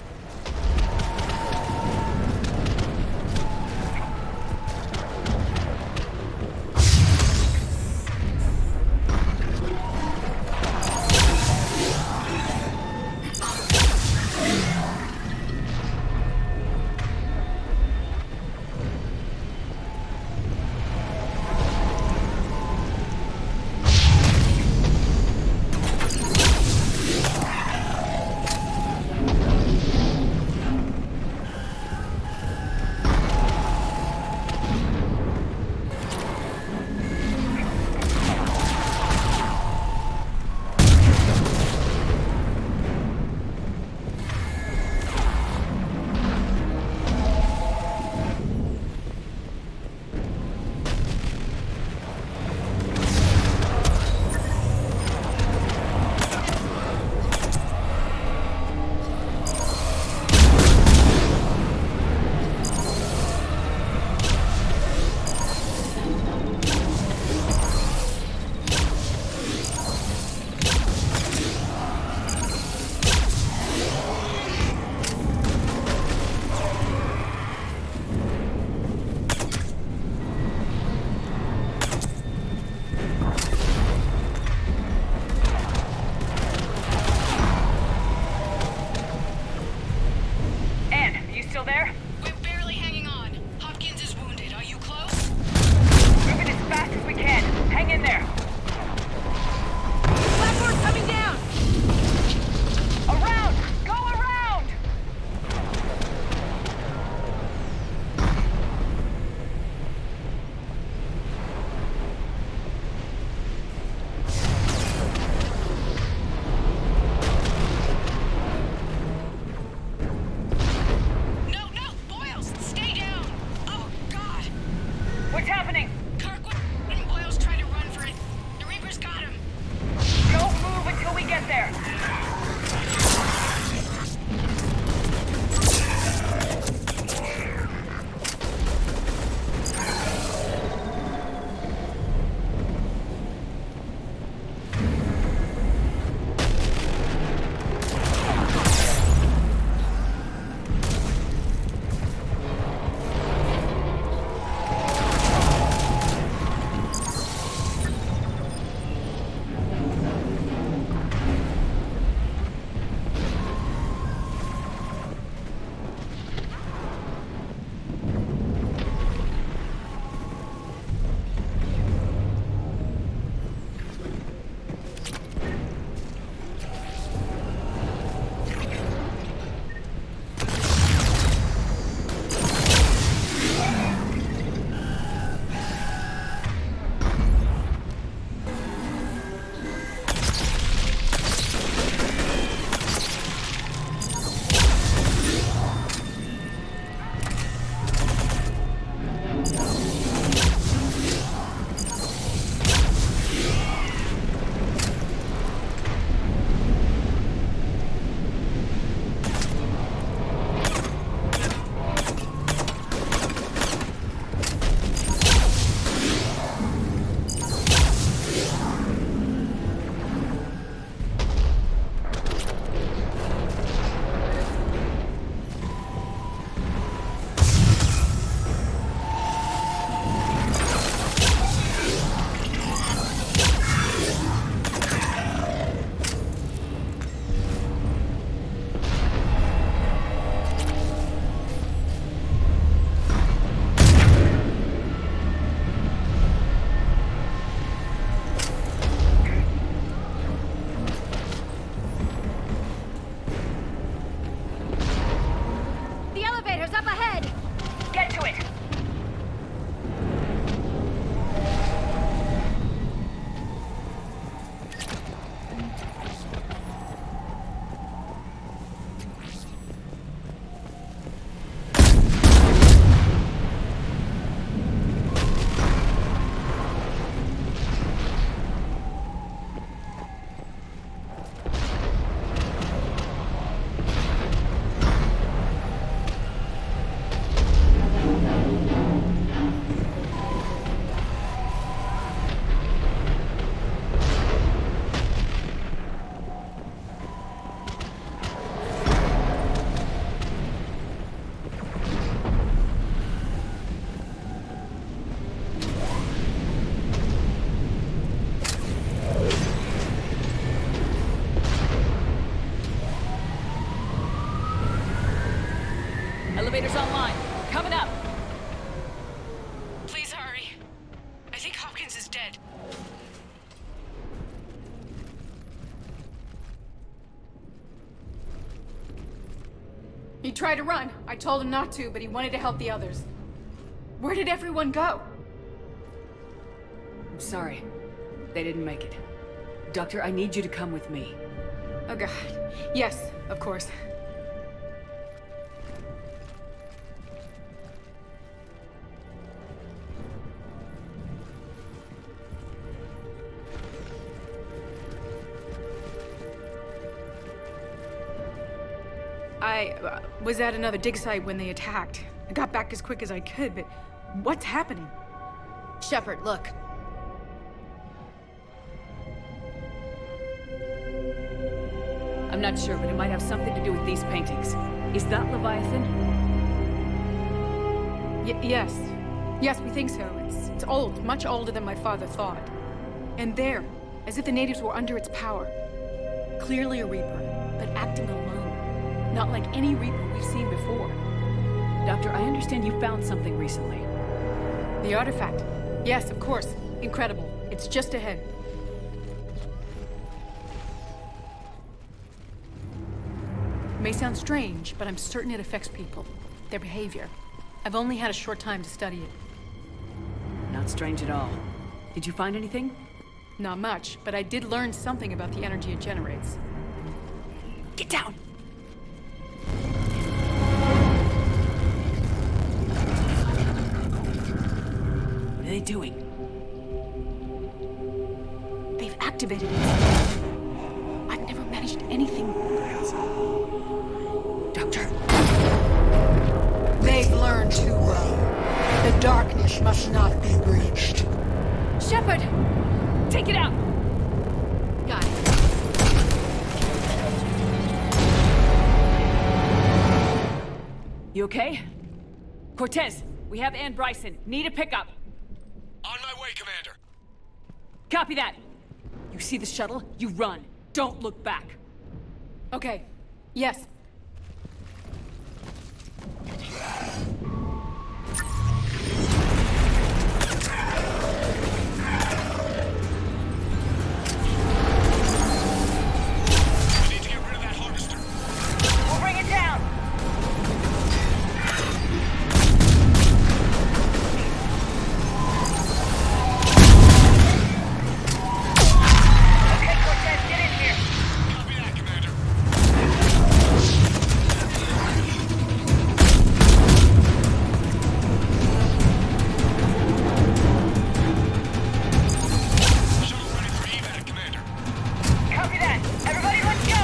He tried to run. I told him not to, but he wanted to help the others. Where did everyone go? I'm sorry. They didn't make it. Doctor, I need you to come with me. Oh god. Yes, of course. I was at another dig site when they attacked. I got back as quick as I could, but what's happening? Shepard, look. I'm not sure, but it might have something to do with these paintings. Is that Leviathan? Yes. Yes, we think so. It's old, much older than my father thought. And there, as if the natives were under its power. Clearly a Reaper, but acting alone. Not like any Reaper we've seen before. Doctor, I understand you found something recently. The artifact. Yes, of course. Incredible. It's just ahead. It may sound strange, but I'm certain it affects people. Their behavior. I've only had a short time to study it. Not strange at all. Did you find anything? Not much, but I did learn something about the energy it generates. Get down! What are they doing? They've activated it. I've never managed anything. Doctor. They've learned too well. The darkness must not be breached. Shepard! Take it out! Got it. You okay? Cortez, we have Ann Bryson. Need a pickup. On my way, Commander. Copy that. You see the shuttle? You run. Don't look back. Okay. Yes. We need to get rid of that harvester. We'll bring it down. Okay, Cortez, get in here. Copy that, Commander. Shuttle ready for evac, Commander. Copy that. Everybody, let's go.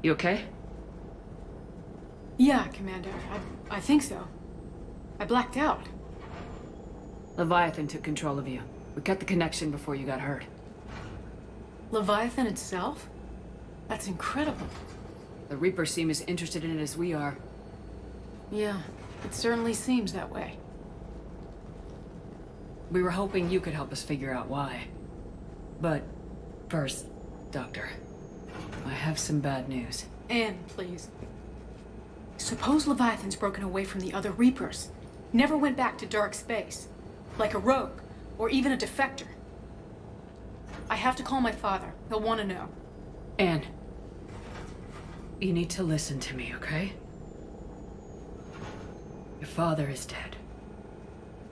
You okay? Yeah, Commander. I think so. I blacked out. Leviathan took control of you. We cut the connection before you got hurt. Leviathan itself? That's incredible. The Reapers seem as interested in it as we are. Yeah, it certainly seems that way. We were hoping you could help us figure out why. But first, Doctor, I have some bad news. Anne, please. Suppose Leviathan's broken away from the other Reapers. Never went back to dark space. Like a rogue, or even a defector. I have to call my father. He'll want to know. Anne, you need to listen to me, okay? Your father is dead.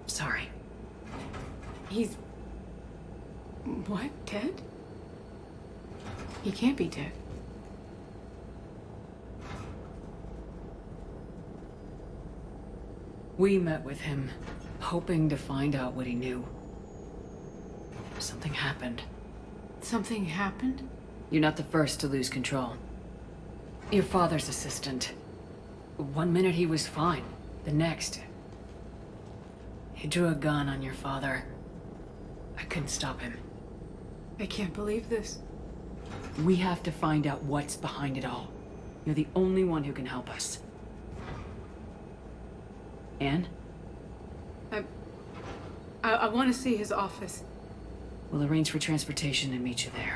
Sorry. He's... What? Dead? He can't be dead. We met with him, hoping to find out what he knew. Something happened. Something happened? You're not the first to lose control. Your father's assistant. One minute he was fine. The next... he drew a gun on your father. I couldn't stop him. I can't believe this. We have to find out what's behind it all. You're the only one who can help us. Anne? I want to see his office. We'll arrange for transportation and meet you there.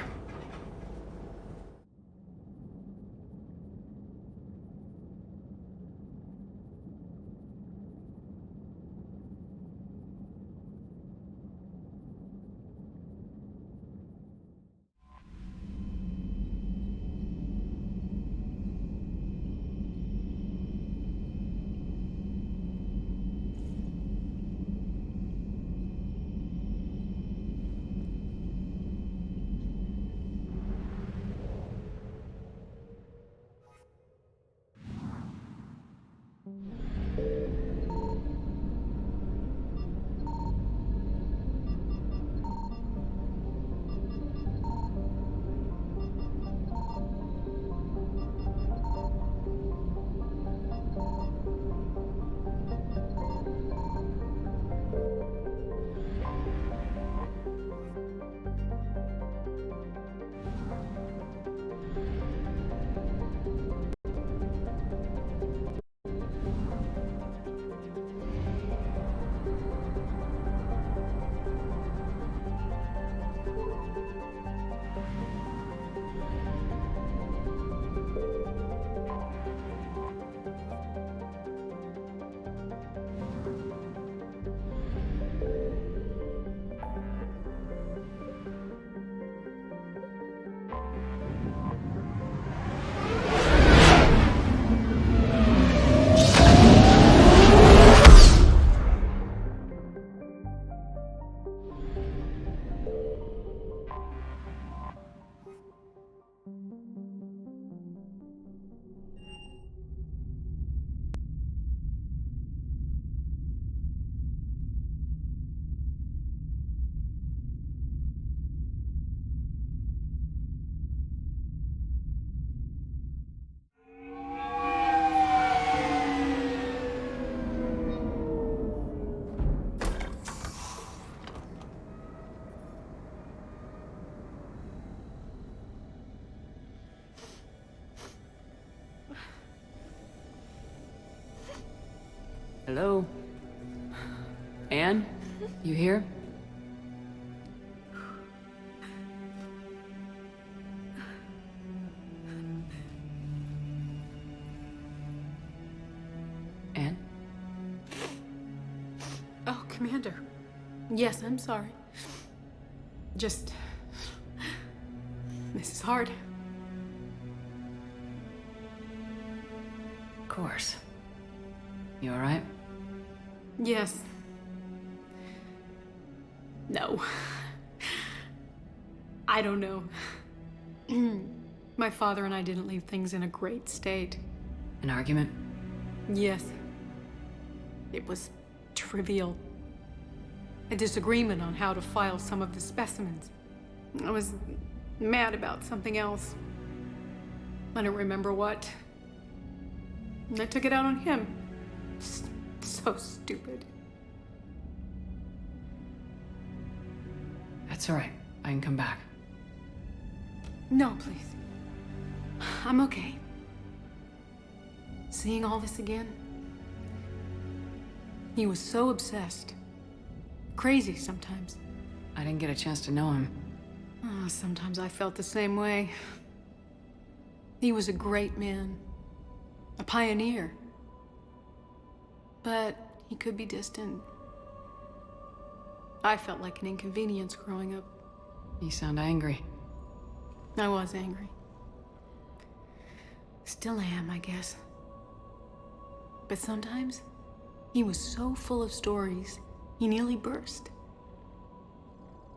Hello? Anne? You here? Anne? Oh, Commander. Yes, I'm sorry. Just... this is hard. Of course. You alright? Yes. No. I don't know. My father and I didn't leave things in a great state. An argument? Yes. It was trivial. A disagreement on how to file some of the specimens. I was mad about something else. I don't remember what. And I took it out on him. So stupid. That's alright. I can come back. No, please. I'm okay. Seeing all this again? He was so obsessed. Crazy sometimes. I didn't get a chance to know him. Oh, sometimes I felt the same way. He was a great man. A pioneer. But he could be distant. I felt like an inconvenience growing up. You sound angry. I was angry. Still am, I guess. But sometimes, he was so full of stories, he nearly burst.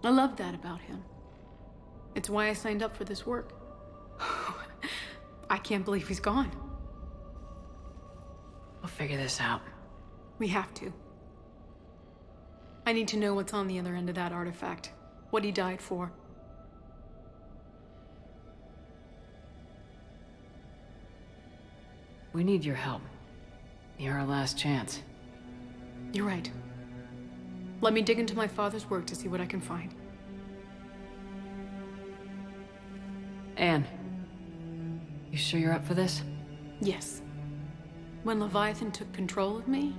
I loved that about him. It's why I signed up for this work. I can't believe he's gone. We'll figure this out. We have to. I need to know what's on the other end of that artifact. What he died for. We need your help. You're our last chance. You're right. Let me dig into my father's work to see what I can find. Anne, you sure you're up for this? Yes. When Leviathan took control of me,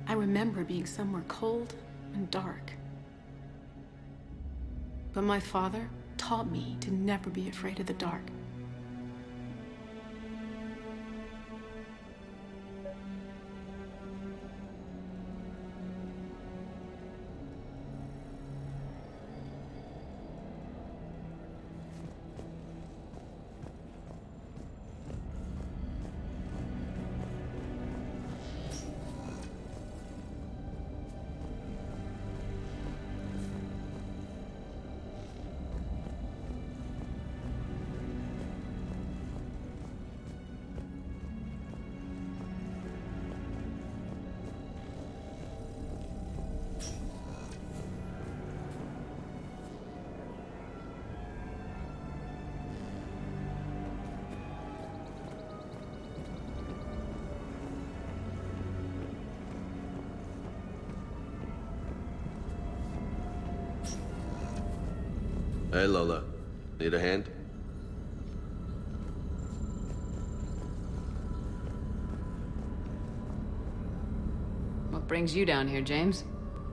I remember being somewhere cold and dark. But my father taught me to never be afraid of the dark. Hey, Lola. Need a hand? What brings you down here, James?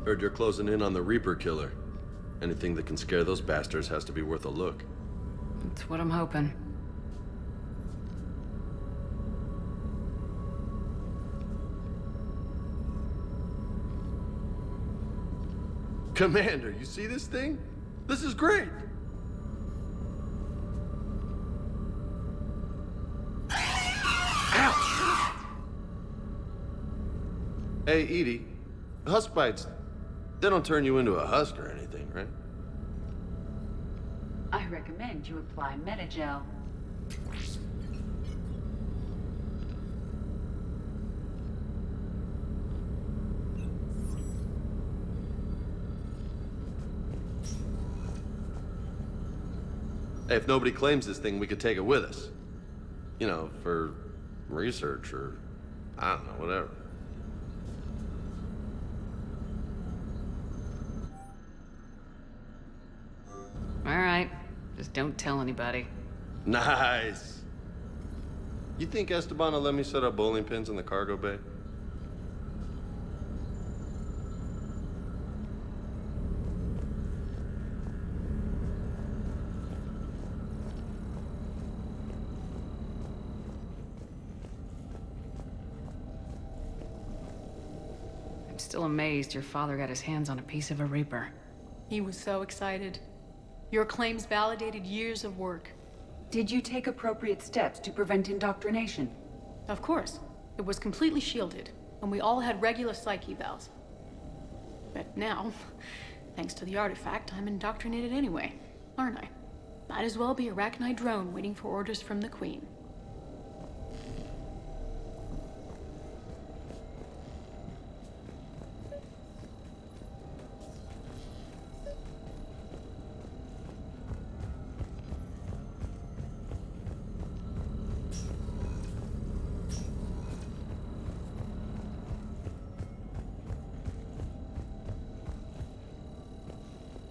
Heard you're closing in on the Reaper killer. Anything that can scare those bastards has to be worth a look. That's what I'm hoping. Commander, you see this thing? This is great! Ouch! Hey, Edie, husk bites, they don't turn you into a husk or anything, right? I recommend you apply Metagel. Hey, if nobody claims this thing, we could take it with us. You know, for research or, I don't know, whatever. All right. Just don't tell anybody. Nice. You think Esteban will let me set up bowling pins in the cargo bay? I'm still amazed your father got his hands on a piece of a Reaper. He was so excited. Your claims validated years of work. Did you take appropriate steps to prevent indoctrination? Of course. It was completely shielded, and we all had regular psych evals. But now, thanks to the artifact, I'm indoctrinated anyway, aren't I? Might as well be a Arachnide drone waiting for orders from the Queen.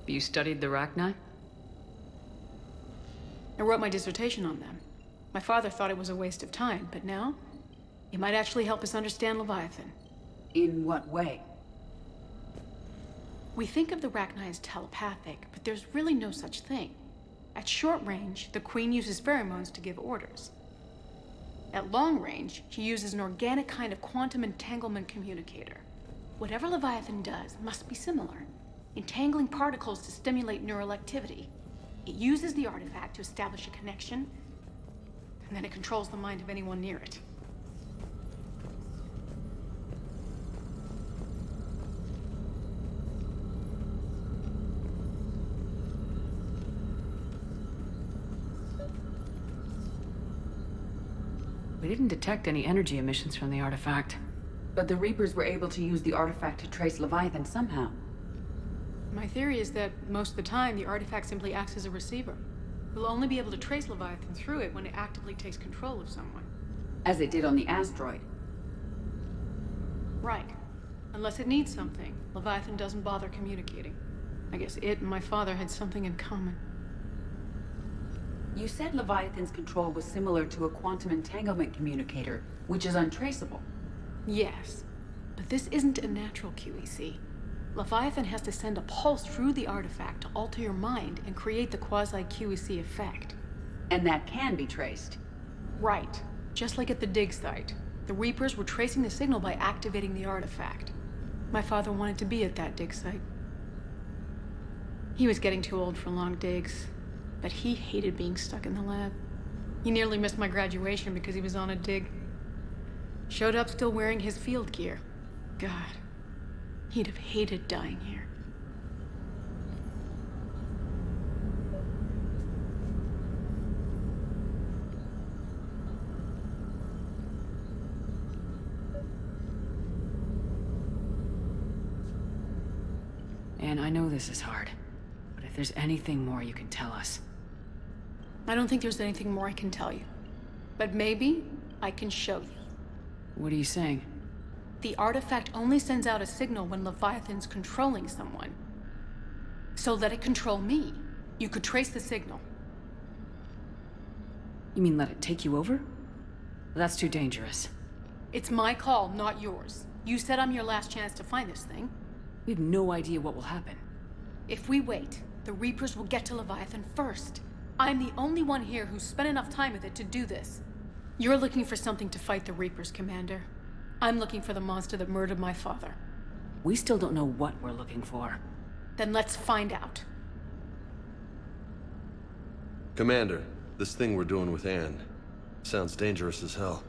You studied the Arachnide? I wrote my dissertation on them. My father thought it was a waste of time, but now, it might actually help us understand Leviathan. In what way? We think of the Arachnide as telepathic, but there's really no such thing. At short range, the Queen uses pheromones to give orders. At long range, she uses an organic kind of quantum entanglement communicator. Whatever Leviathan does must be similar. entangling particles to stimulate neural activity. It uses the artifact to establish a connection, and then it controls the mind of anyone near it. We didn't detect any energy emissions from the artifact. But the Reapers were able to use the artifact to trace Leviathan somehow. My theory is that most of the time, the artifact simply acts as a receiver. We'll only be able to trace Leviathan through it when it actively takes control of someone. As it did on the asteroid. Right. Unless it needs something, Leviathan doesn't bother communicating. I guess it and my father had something in common. You said Leviathan's control was similar to a quantum entanglement communicator, which is untraceable. Yes, but this isn't a natural QEC. Leviathan has to send a pulse through the artifact to alter your mind and create the quasi-QEC effect. And that can be traced. Right. Just like at the dig site. The Reapers were tracing the signal by activating the artifact. My father wanted to be at that dig site. He was getting too old for long digs, but he hated being stuck in the lab. He nearly missed my graduation because he was on a dig. Showed up still wearing his field gear. God, he'd have hated dying here. And I know this is hard, but if there's anything more you can tell us. I don't think there's anything more I can tell you. But maybe I can show you. What are you saying? The artifact only sends out a signal when Leviathan's controlling someone. So let it control me. You could trace the signal. You mean let it take you over? That's too dangerous. It's my call, not yours. You said I'm your last chance to find this thing. We have no idea what will happen. If we wait, the Reapers will get to Leviathan first. I'm the only one here who's spent enough time with it to do this. You're looking for something to fight the Reapers, Commander. I'm looking for the monster that murdered my father. We still don't know what we're looking for. Then let's find out. Commander, this thing we're doing with Anne sounds dangerous as hell.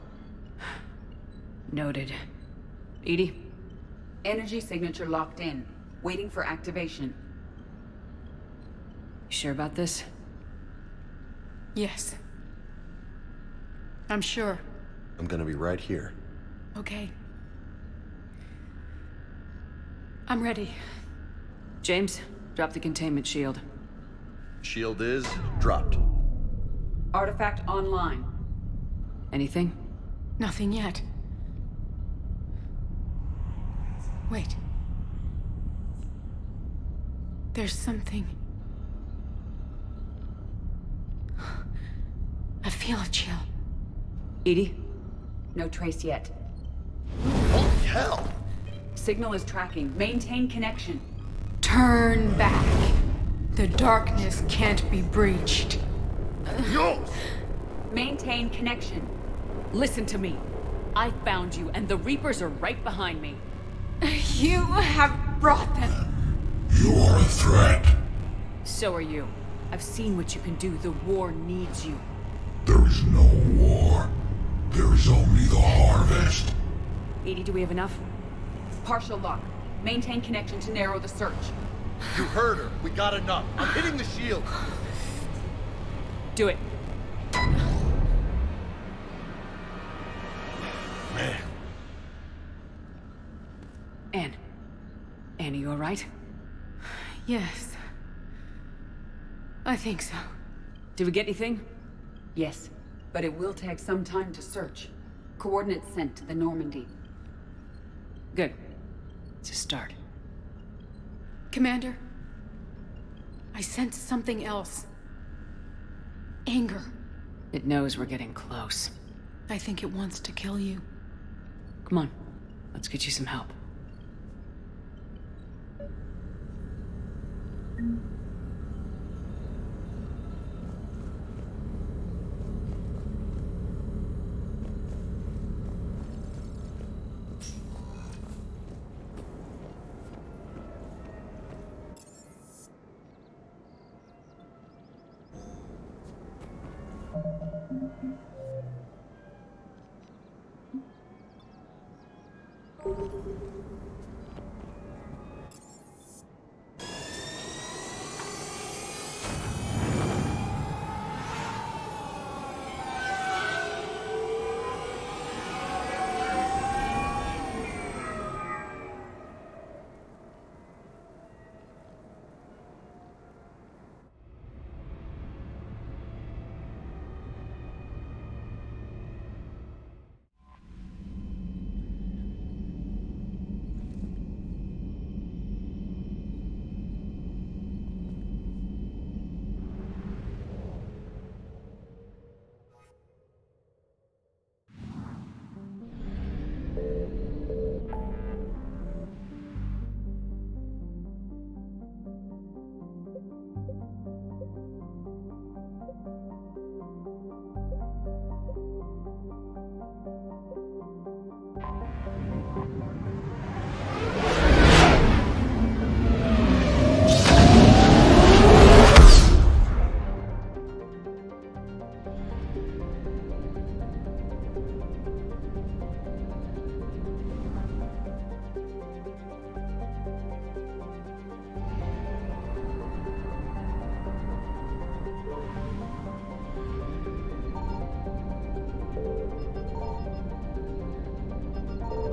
Noted. Edie? Energy signature locked in. Waiting for activation. You sure about this? Yes. I'm sure. I'm gonna be right here. Okay. I'm ready. James, drop the containment shield. Shield is dropped. Artifact online. Anything? Nothing yet. Wait. There's something. I feel a chill. Edie? No trace yet. Holy hell! Signal is tracking. Maintain connection. Turn back. The darkness can't be breached. Yo! Maintain connection. Listen to me. I found you, and the Reapers are right behind me. You have brought them. You are a threat. So are you. I've seen what you can do. The war needs you. There is no war. There is only the harvest. Edie, do we have enough? Partial lock. Maintain connection to narrow the search. You heard her. We got enough. I'm hitting the shield. Do it. Man. Anne, are you alright? Yes. I think so. Did we get anything? Yes, but it will take some time to search. Coordinates sent to the Normandy. Good. It's a start. Commander, I sense something else. Anger. It knows we're getting close. I think it wants to kill you. Come on, let's get you some help.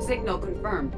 Signal confirmed.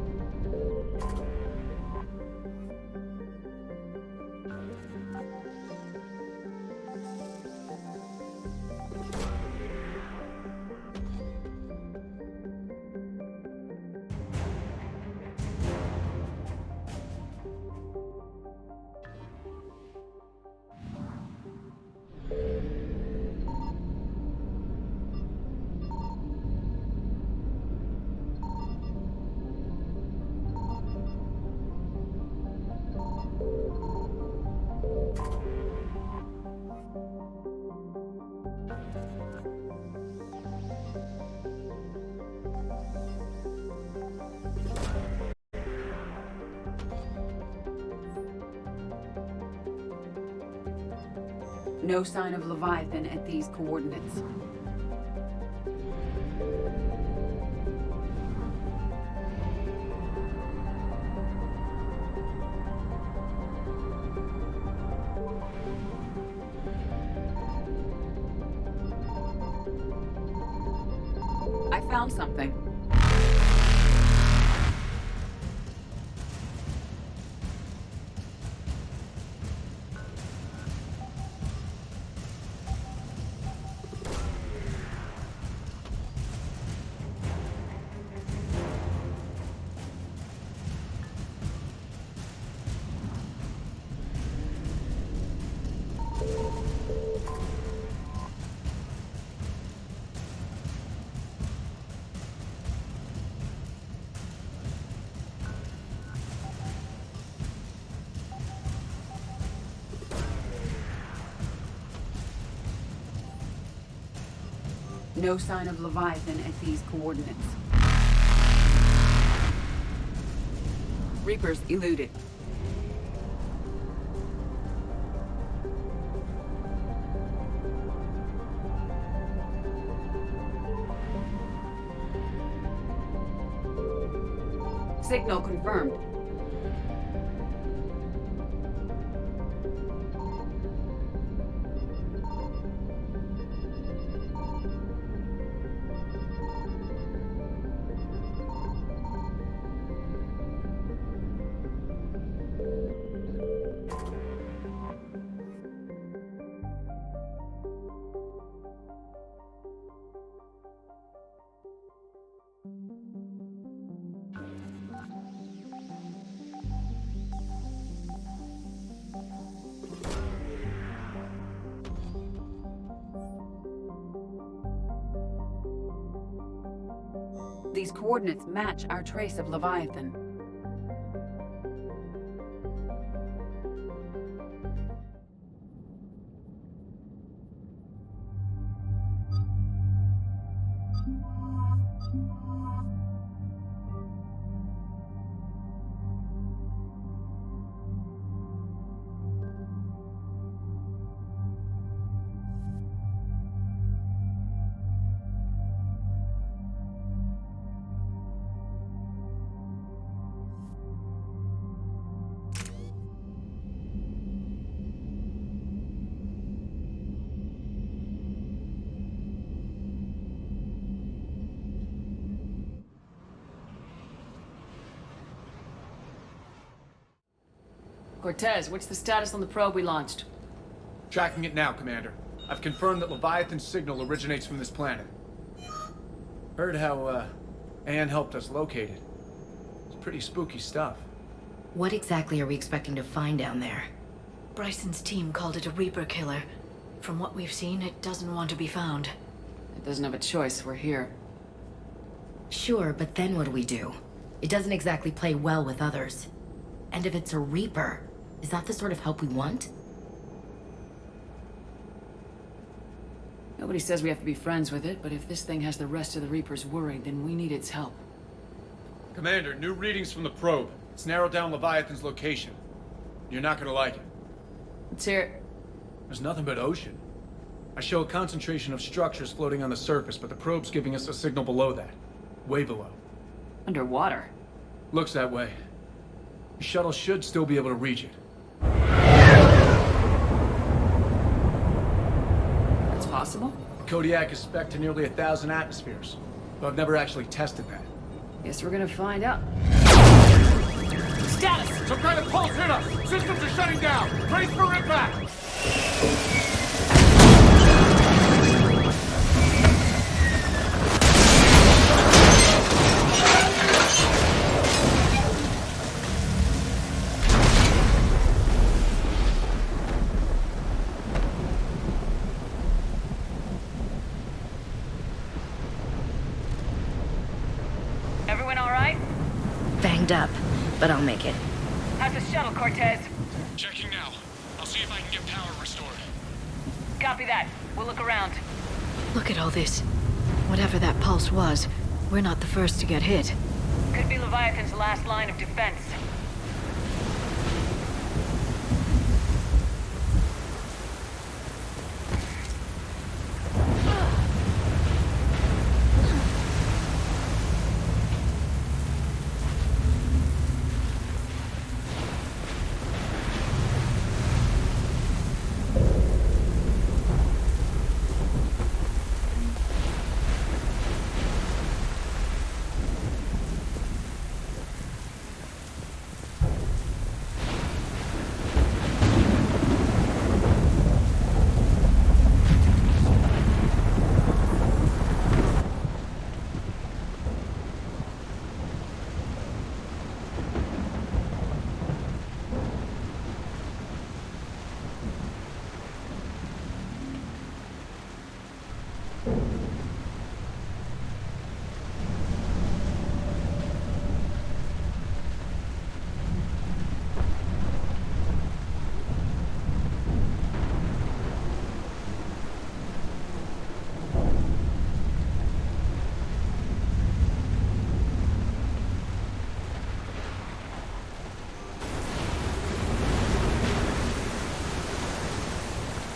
No sign of Leviathan at these coordinates. I found something. No sign of Leviathan at these coordinates. Reapers eluded. Signal confirmed. These coordinates match our trace of Leviathan. Cortez, what's the status on the probe we launched? Tracking it now, Commander. I've confirmed that Leviathan's signal originates from this planet. Heard how, Anne helped us locate it. It's pretty spooky stuff. What exactly are we expecting to find down there? Bryson's team called it a Reaper killer. From what we've seen, it doesn't want to be found. It doesn't have a choice, we're here. Sure, but then what do we do? It doesn't exactly play well with others. And if it's a Reaper, is that the sort of help we want? Nobody says we have to be friends with it, but if this thing has the rest of the Reapers worried, then we need its help. Commander, new readings from the probe. It's narrowed down Leviathan's location. You're not gonna like it. Let's hear it. There's nothing but ocean. I show a concentration of structures floating on the surface, but the probe's giving us a signal below that. Way below. Underwater? Looks that way. The shuttle should still be able to reach it. That's possible? Kodiak is spec'd to nearly 1,000 atmospheres, but I've never actually tested that. Guess we're gonna find out. Status! Some kind of pulse hit us! Systems are shutting down! Brace for impact! Everyone all right? Banged up, but I'll make it. How's the shuttle, Cortez? Checking now. I'll see if I can get power restored. Copy that. We'll look around. Look at all this. Whatever that pulse was, we're not the first to get hit. Could be Leviathan's last line of defense.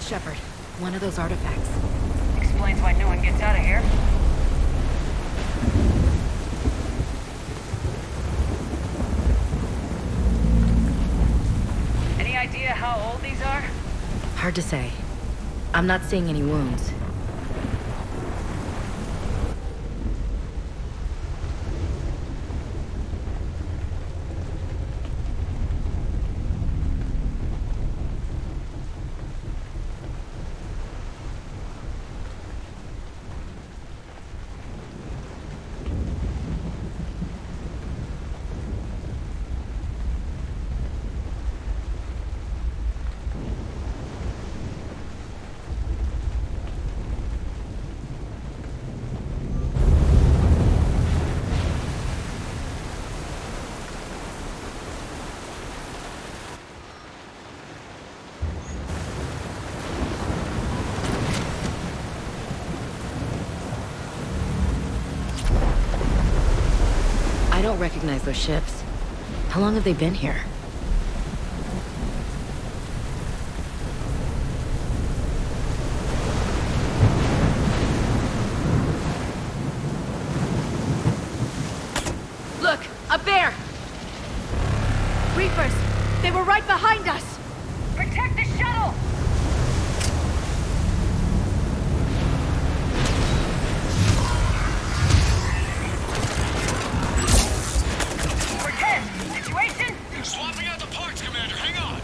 Shepard, one of those artifacts. Explains why no one gets out of here. Any idea how old these are? Hard to say. I'm not seeing any wounds. I don't recognize those ships. How long have they been here? Look! Up there! Reapers! They were right behind us! Protect the shuttle! Cortez, situation? Swapping out the parts, Commander. Hang on.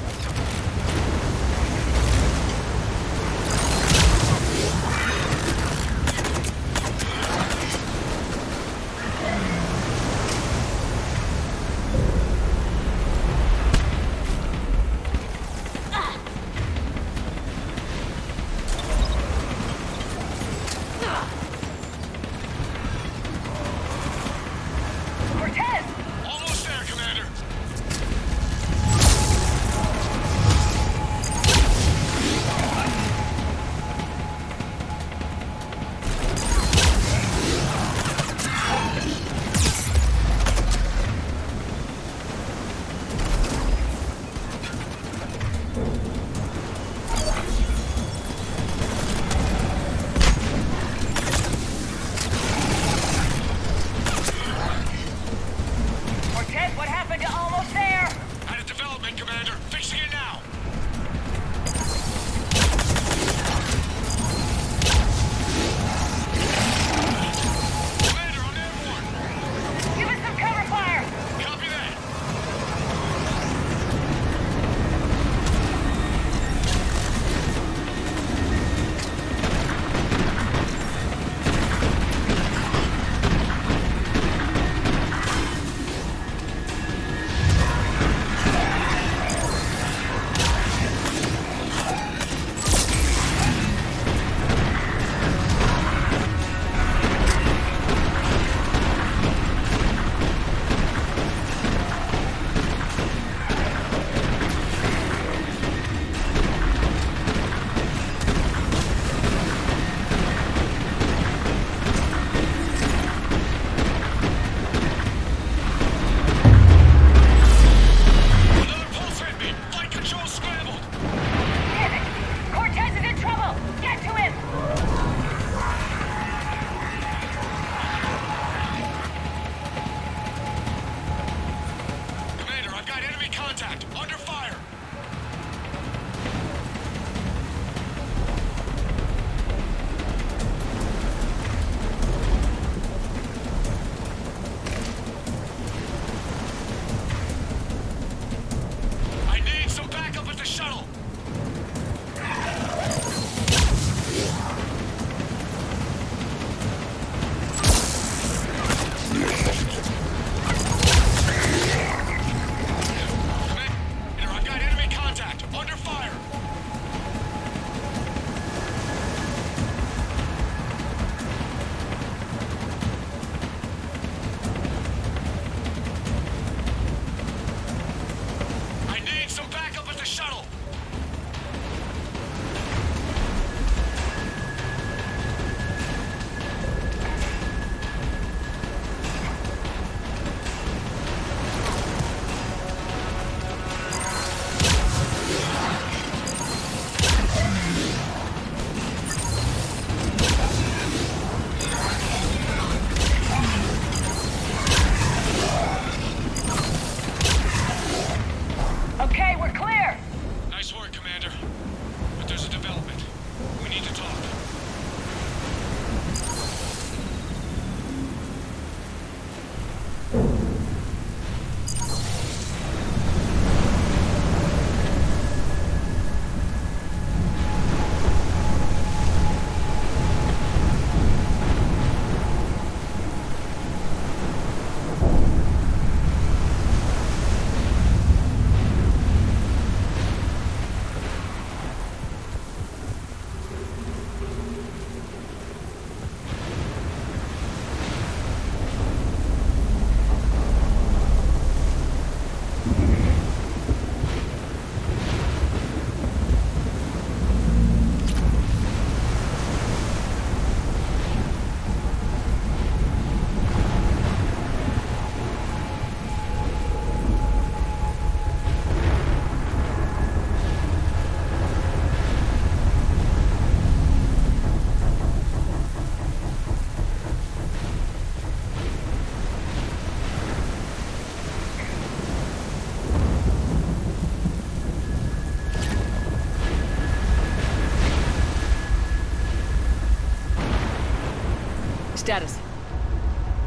Status?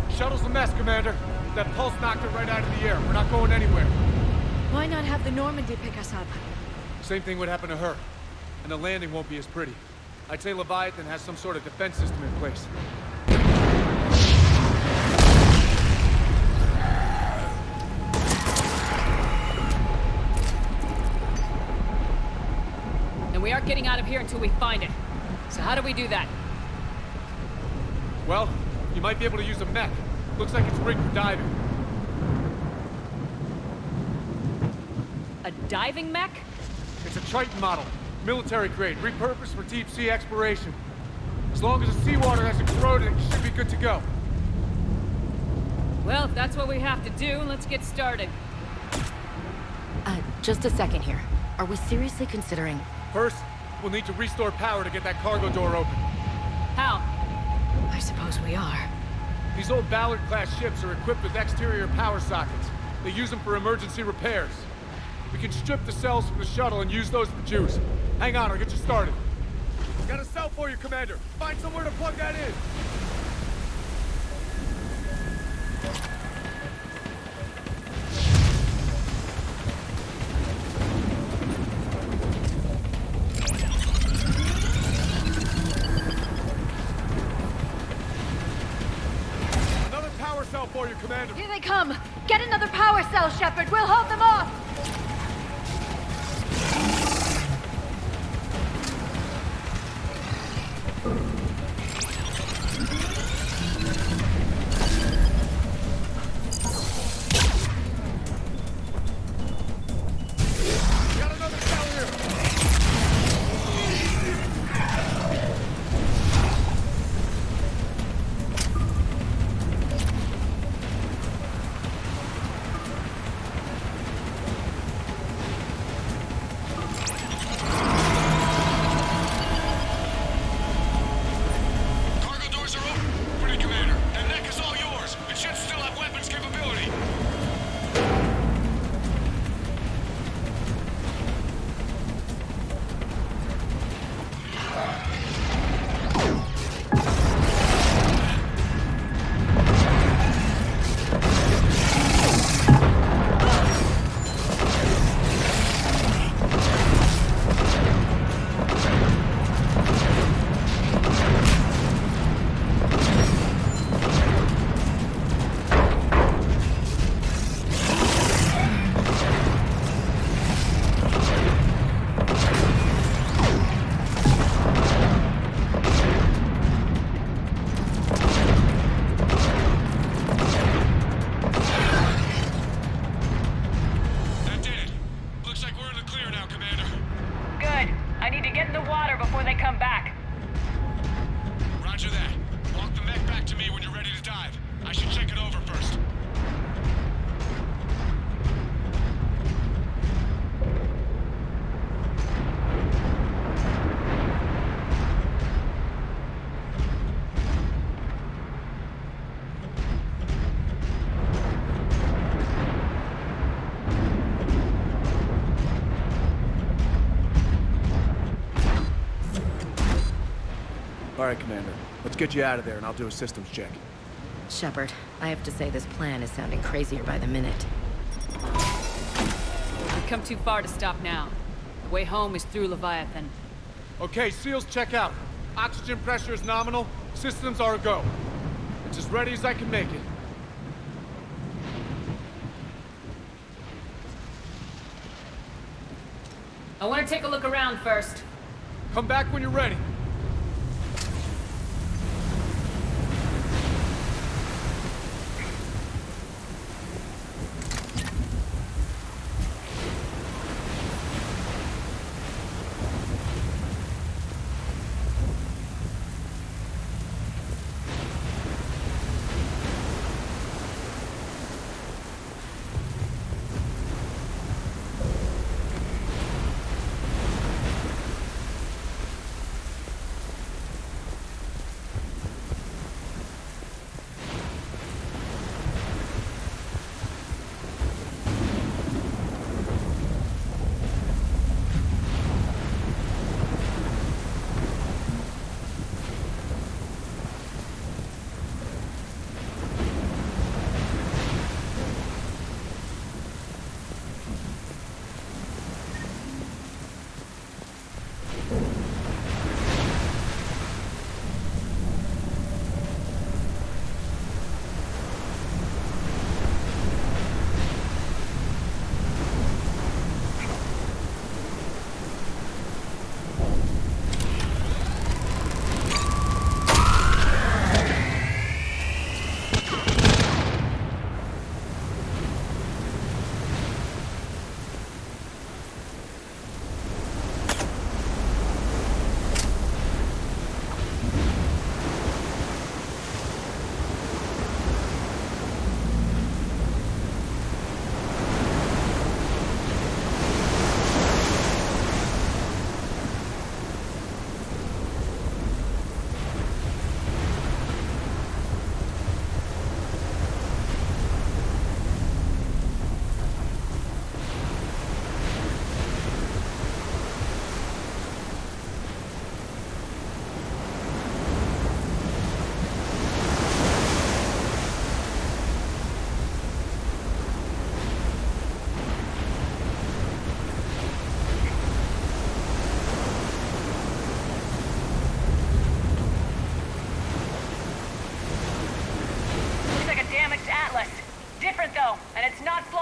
Shuttle's a mess, Commander. That pulse knocked it right out of the air. We're not going anywhere. Why not have the Normandy pick us up? Same thing would happen to her. And the landing won't be as pretty. I'd say Leviathan has some sort of defense system in place. And we aren't getting out of here until we find it. So how do we do that? Well, you might be able to use a mech. Looks like it's rigged for diving. A diving mech? It's a Triton model. Military grade, repurposed for deep sea exploration. As long as the seawater hasn't corroded, it should be good to go. Well, if that's what we have to do, let's get started. Just a second here. Are we seriously considering... First, we'll need to restore power to get that cargo door open. How? I suppose we are. These old Ballard-class ships are equipped with exterior power sockets. They use them for emergency repairs. We can strip the cells from the shuttle and use those for juice. Hang on, I'll get you started. Got a cell for you, Commander. Find somewhere to plug that in. Another power cell for you, Commander. Here they come! Get another power cell, Shepard! We'll hold them off! All right, Commander. Let's get you out of there and I'll do a systems check. Shepard, I have to say this plan is sounding crazier by the minute. We've come too far to stop now. The way home is through Leviathan. Okay, SEALs check out. Oxygen pressure is nominal. Systems are a go. It's as ready as I can make it. I want to take a look around first. Come back when you're ready.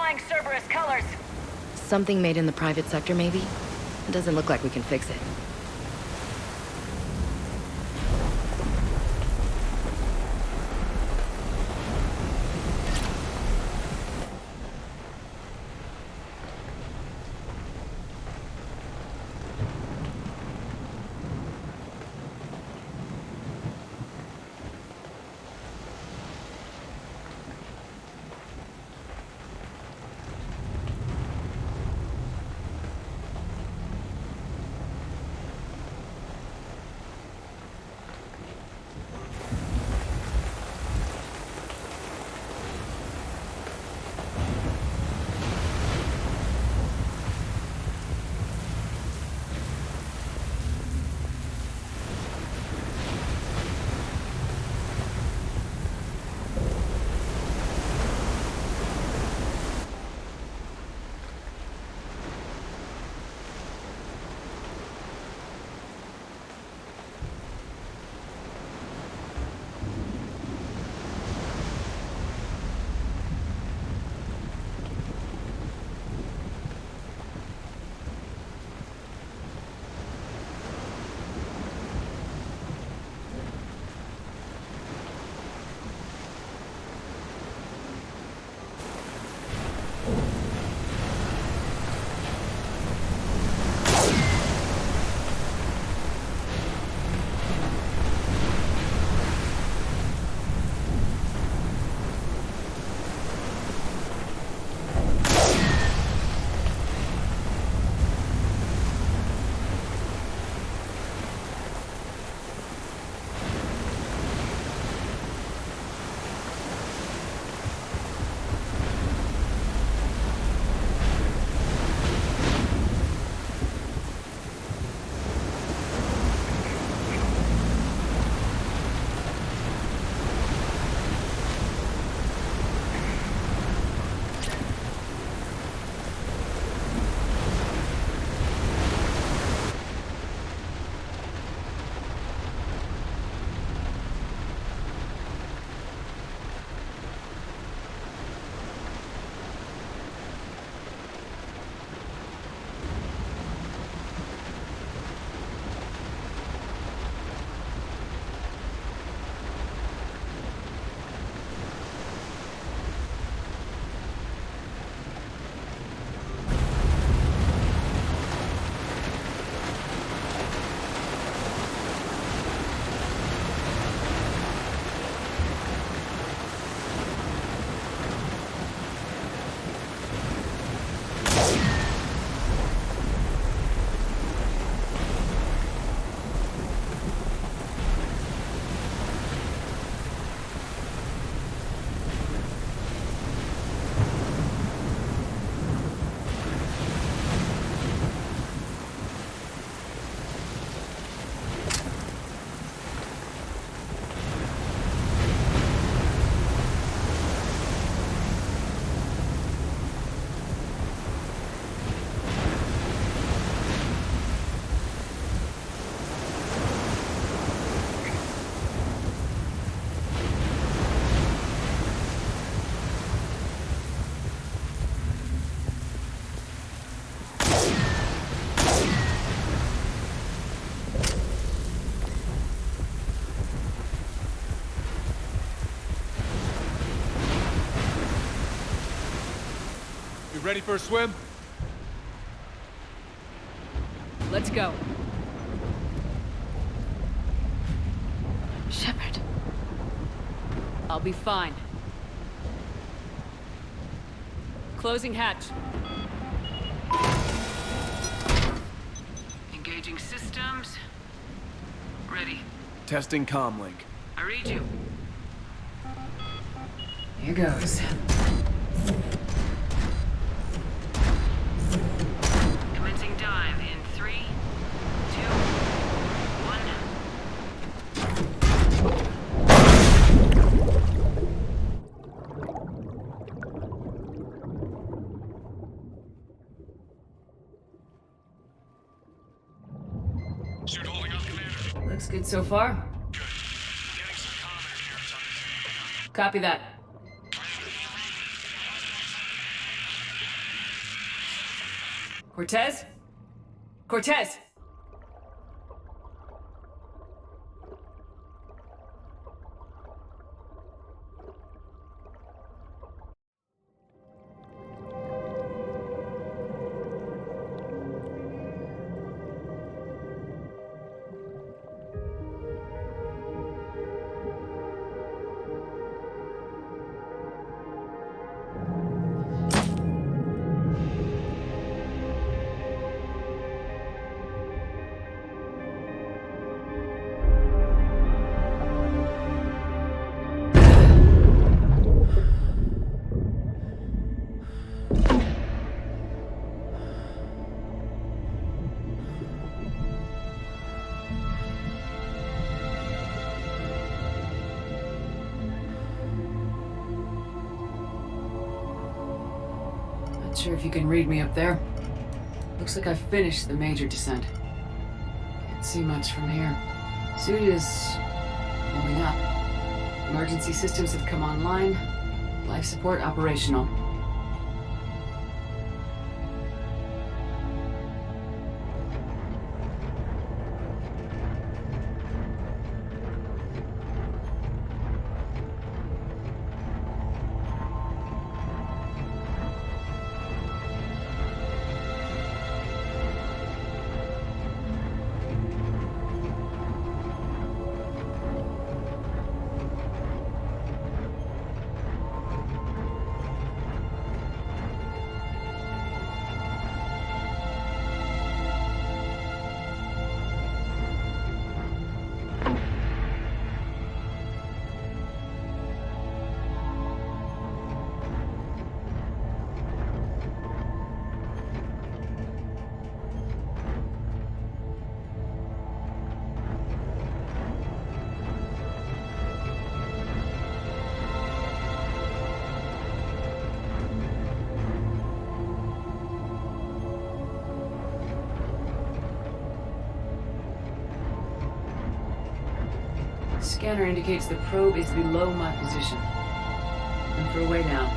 flying Cerberus colors. Something made in the private sector, maybe? It doesn't look like we can fix it. Ready for a swim? Let's go. Shepard. I'll be fine. Closing hatch. Engaging systems. Ready. Testing comlink. I read you. Here goes. Commencing dive in 3, 2, 1. Suit holding up, Commander. Looks good so far. Good. Getting some comm interference on the Copy that. Cortez? Cortez! Not sure if you can read me up there. Looks like I've finished the major descent. Can't see much from here. Suit is holding up. Emergency systems have come online. Life support operational. Scanner indicates the probe is below my position. And for a way down.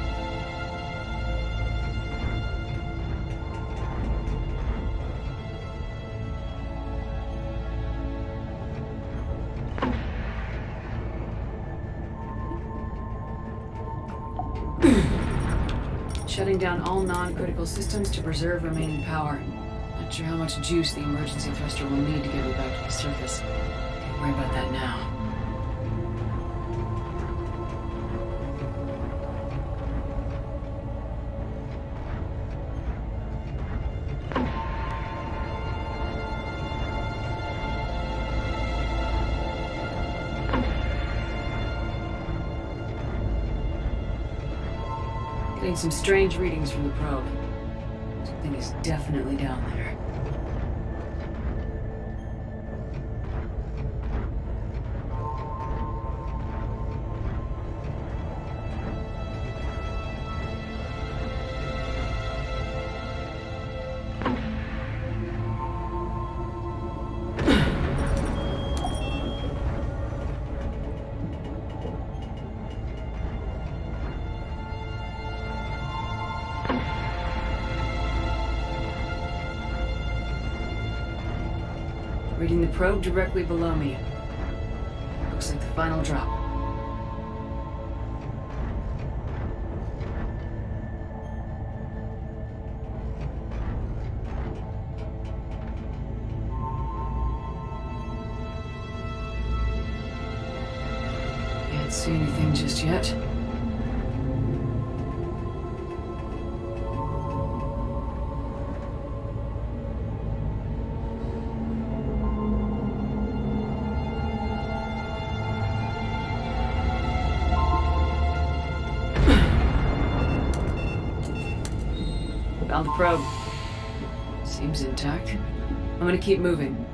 Shutting down all non-critical systems to preserve remaining power. Not sure how much juice the emergency thruster will need to get me back to the surface. Can't worry about that now. Getting some strange readings from the probe. Something is definitely down there. Reading the probe directly below me. Looks like the final drop. Can't see anything just yet. Found the probe. Seems intact. I'm gonna keep moving.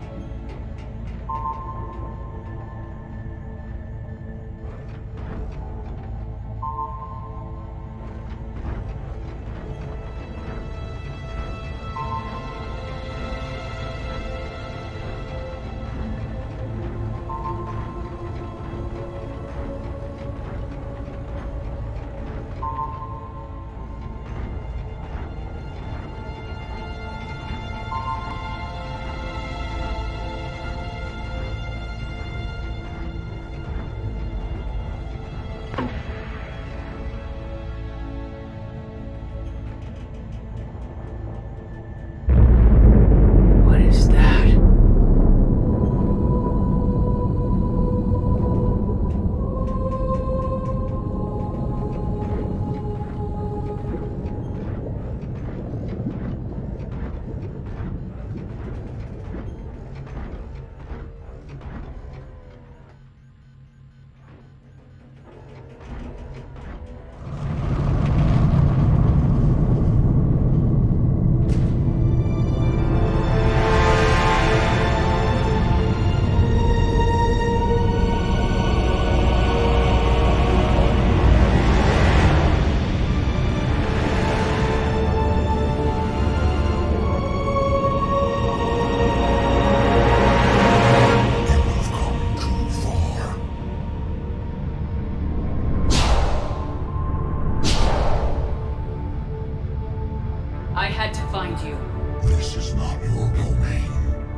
I had to find you. This is not your domain.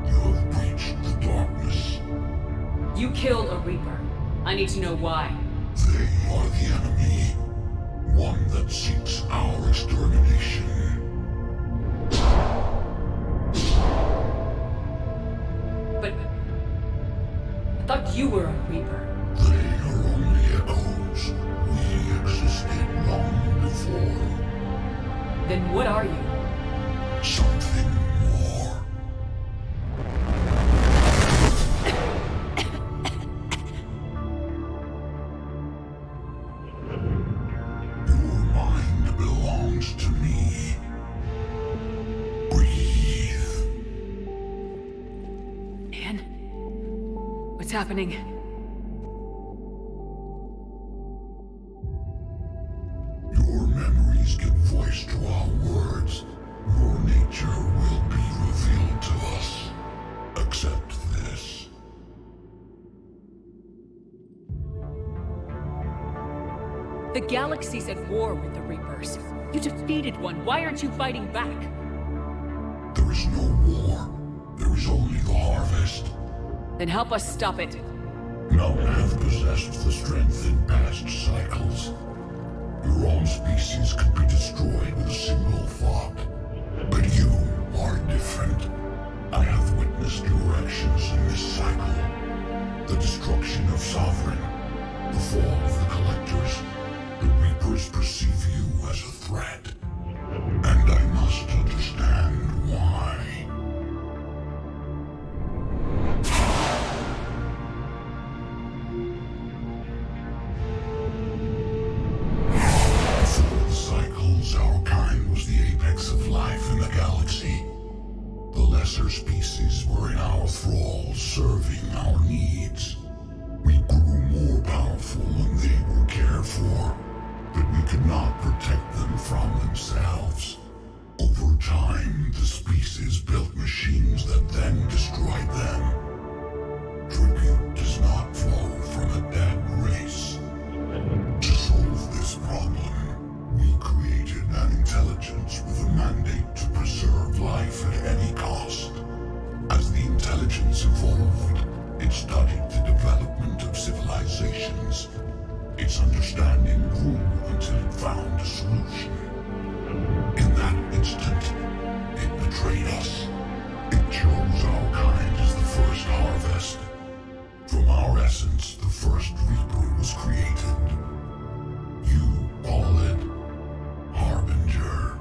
You have breached the darkness. You killed a Reaper. I need to know why. They are the enemy. One that seeks our extermination. But I thought you were a Reaper. They are only echoes. We existed long before. Then what are you? Something more. Your mind belongs to me. Breathe. Anne? What's happening? Your memories give voice to our words. Your nature will be revealed to us. Accept this. The galaxy's at war with the Reapers. You defeated one. Why aren't you fighting back? There is no war. There is only the harvest. Then help us stop it. None have possessed the strength in past cycles. Your own species could be destroyed with a single thought. But you are different. I have witnessed your actions in this cycle. The destruction of Sovereign, the fall of the Collectors. The Reapers perceive you as a threat. And I must understand why. Before the cycles, our kind was the apex of life in the galaxy. The lesser species were in our thrall, serving our needs. We grew more powerful when they were cared for, but we could not protect them from themselves. Over time, the species built machines that then destroyed them. Tribute does not flow from a dead race. To solve this problem, we created an intelligence with a mandate to preserve life at any cost. As the intelligence evolved, it studied the development of civilizations. Its understanding grew until it found a solution. In that instant, it betrayed us. It chose our kind as the first harvest. From our essence, the first Reaper was created. You call it Harbinger.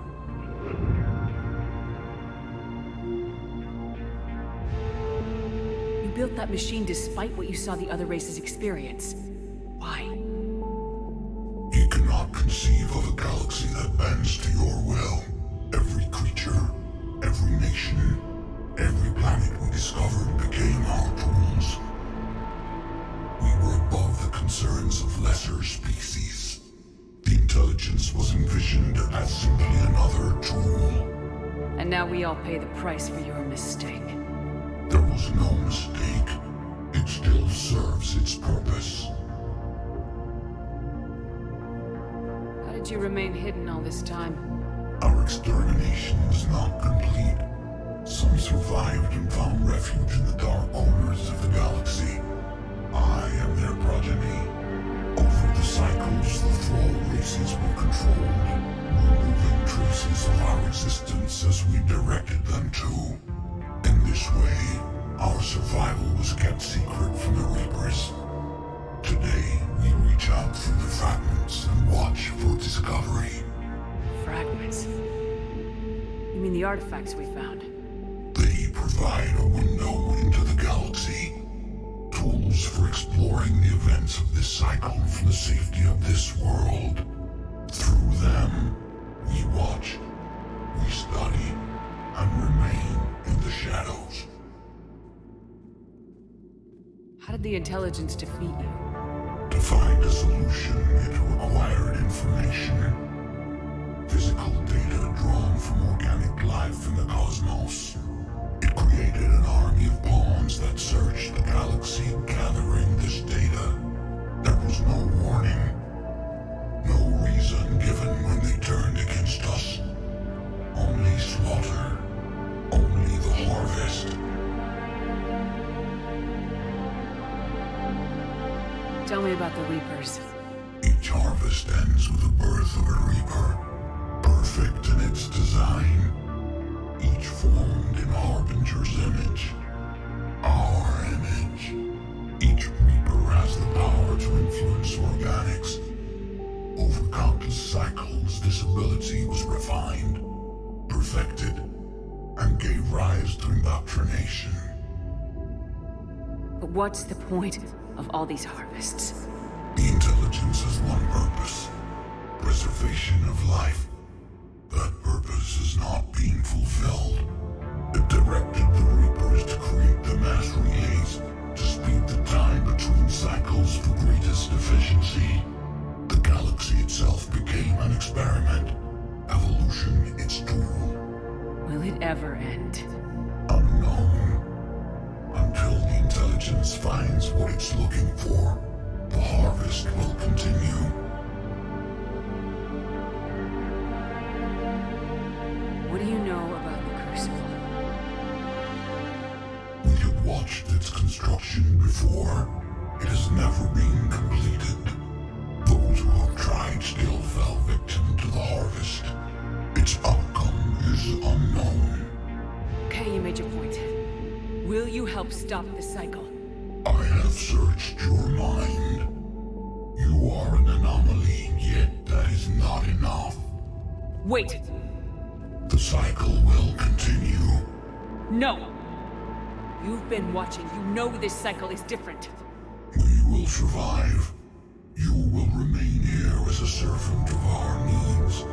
You built that machine despite what you saw the other races experience. Why? You cannot conceive of a galaxy that bends to your will. Every creature, every nation, every planet we discovered became our tools. We were above the concerns of lesser species. The intelligence was envisioned as simply another tool. And now we all pay the price for your mistake. There was no mistake. It still serves its purpose. How did you remain hidden all this time? Our extermination was not complete. Some survived and found refuge in the dark corners of the galaxy. I am their progeny. Over the cycles, the thrall races were controlled, removing traces of our existence as we directed them to. In this way, our survival was kept secret from the Reapers. Today, we reach out through the fragments and watch for discovery. Fragments? You mean the artifacts we found? They provide a window into the galaxy. Tools for exploring the events of this cycle from the safety of this world. Through them, we watch, we study, and remain in the shadows. How did the intelligence defeat you? To find a solution, it required information. Physical data drawn from organic life in the cosmos. It created an army of pawns that searched the galaxy, gathering this data. There was no warning. No reason given when they turned against us. Only Tell me about the Reapers. Each harvest ends with the birth of a Reaper, perfect in its design, each formed in Harbinger's image, our image. Each Reaper has the power to influence organics. Over countless cycles, this ability was refined, perfected, and gave rise to indoctrination. But what's the point of all these harvests? The intelligence has one purpose: preservation of life. That purpose is not being fulfilled. It directed the Reapers to create the mass relays to speed the time between cycles for greatest efficiency. The galaxy itself became an experiment, evolution its tool. Will it ever end? Unknown. Until the intelligence finds what it's looking for, the harvest will continue. What do you know about the Crucible? We have watched its construction before. It has never been completed. Those who have tried still fell victim to the harvest. Its outcome is unknown. Okay, you made your point. Will you help stop the cycle? I have searched your mind. You are an anomaly, yet that is not enough. Wait! The cycle will continue. No! You've been watching. You know this cycle is different. We will survive. You will remain here as a servant of our needs.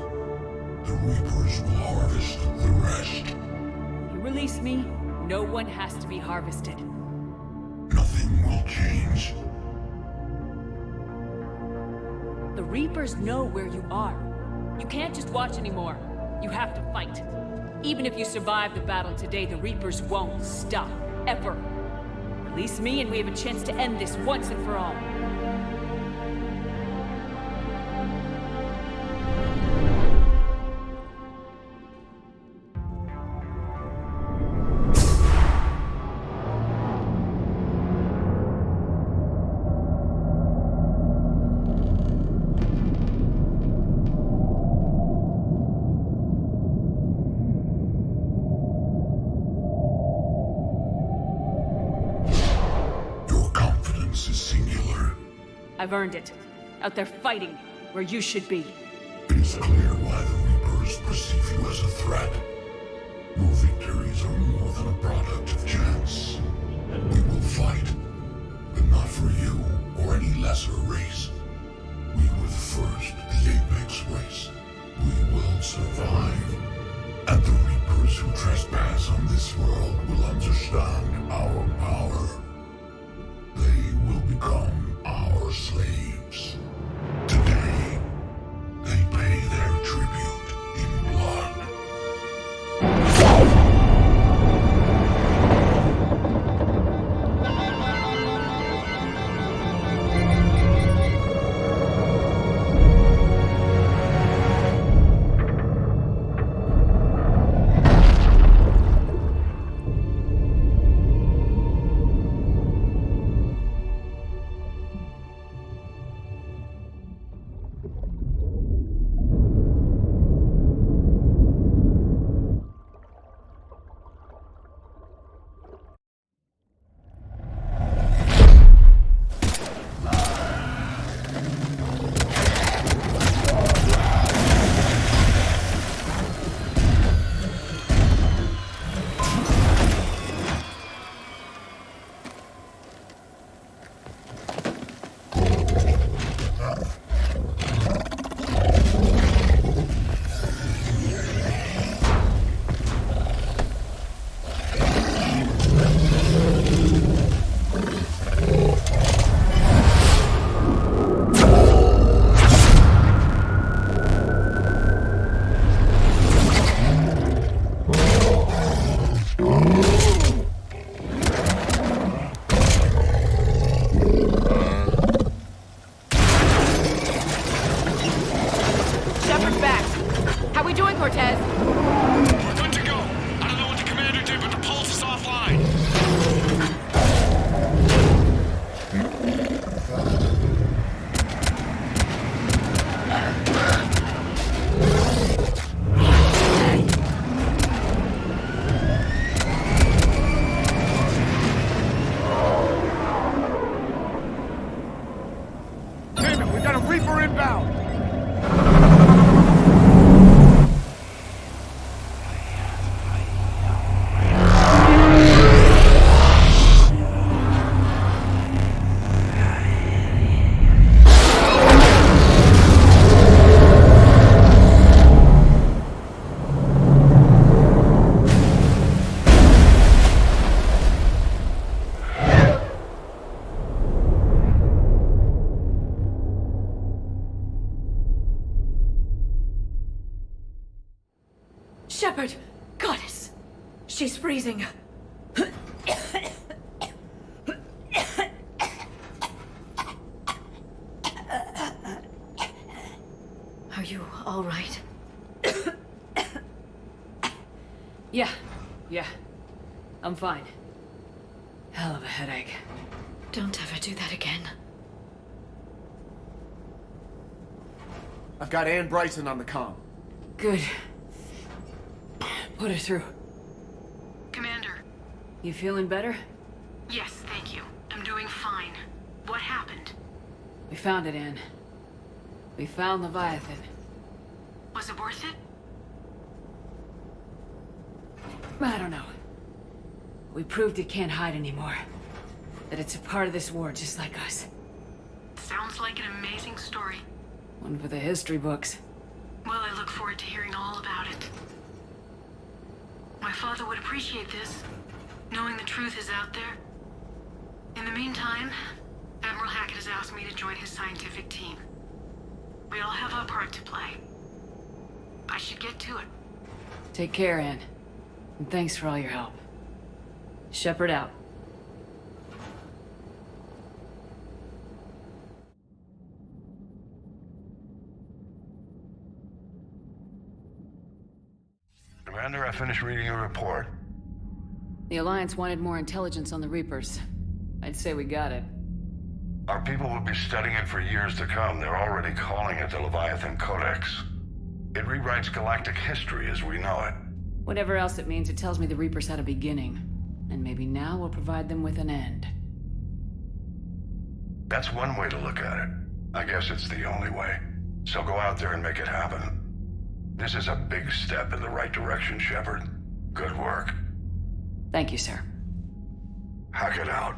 The Reapers will harvest the rest. You release me, no one has to be harvested. Nothing will change. The Reapers know where you are. You can't just watch anymore. You have to fight. Even if you survive the battle today, the Reapers won't stop. Ever. Release me and we have a chance to end this once and for all. I've earned it. Out there fighting, where you should be. It is clear why the Reapers perceive you as a threat. Your victories are more than a product of chance. We will fight, but not for you or any lesser race. We were the first, the Apex race. We will survive. And the Reapers who trespass on this world will understand our power. They will become our slaves. Today, they pay their tribute in blood. Shepard! Goddess! She's freezing. Are you all right? Yeah. I'm fine. Hell of a headache. Don't ever do that again. I've got Ann Bryson on the comm. Good. Put her through. Commander. You feeling better? Yes, thank you. I'm doing fine. What happened? We found it, Ann. We found Leviathan. Was it worth it? I don't know. We proved it can't hide anymore. That it's a part of this war just like us. Sounds like an amazing story. One for the history books. Well, I look forward to hearing all about it. My father would appreciate this, knowing the truth is out there. In the meantime, Admiral Hackett has asked me to join his scientific team. We all have our part to play. I should get to it. Take care, Ann. And thanks for all your help. Shepard out. Commander, I finished reading your report. The Alliance wanted more intelligence on the Reapers. I'd say we got it. Our people will be studying it for years to come. They're already calling it the Leviathan Codex. It rewrites galactic history as we know it. Whatever else it means, it tells me the Reapers had a beginning. And maybe now we'll provide them with an end. That's one way to look at it. I guess it's the only way. So go out there and make it happen. This is a big step in the right direction, Shepard. Good work. Thank you, sir. Hackett out.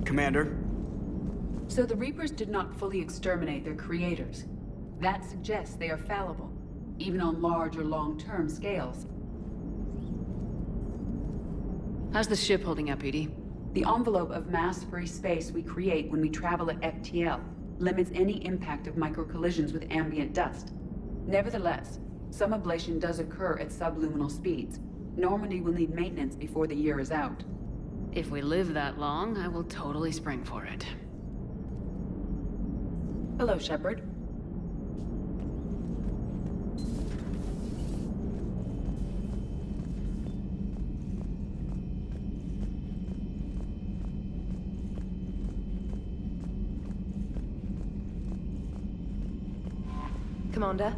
Commander? So the Reapers did not fully exterminate their creators. That suggests they are fallible, even on large or long-term scales. How's the ship holding up, Edie? The envelope of mass-free space we create when we travel at FTL limits any impact of microcollisions with ambient dust. Nevertheless, some ablation does occur at subluminal speeds. Normandy will need maintenance before the year is out. If we live that long, I will totally spring for it. Hello, Shepard. Commander?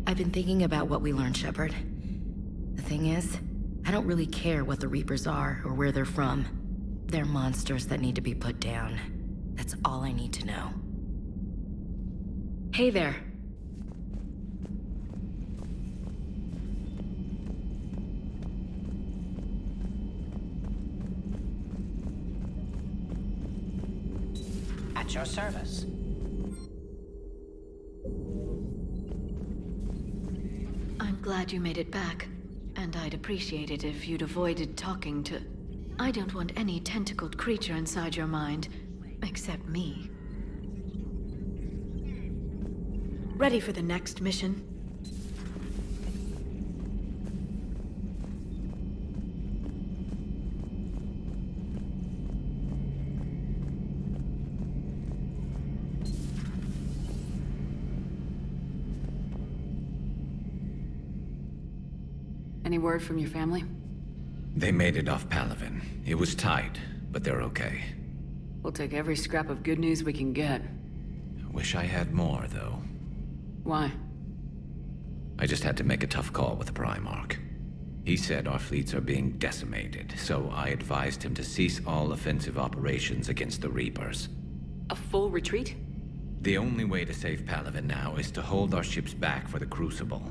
I've been thinking about what we learned, Shepard. The thing is, I don't really care what the Reapers are or where they're from. They're monsters that need to be put down. That's all I need to know. Hey there. At your service. I'm glad you made it back. And I'd appreciate it if you'd avoided talking to... I don't want any tentacled creature inside your mind. Except me. Ready for the next mission? Any word from your family? They made it off Palaven. It was tight, but they're okay. We'll take every scrap of good news we can get. Wish I had more, though. Why? I just had to make a tough call with the Primarch. He said our fleets are being decimated, so I advised him to cease all offensive operations against the Reapers. A full retreat? The only way to save Palaven now is to hold our ships back for the Crucible.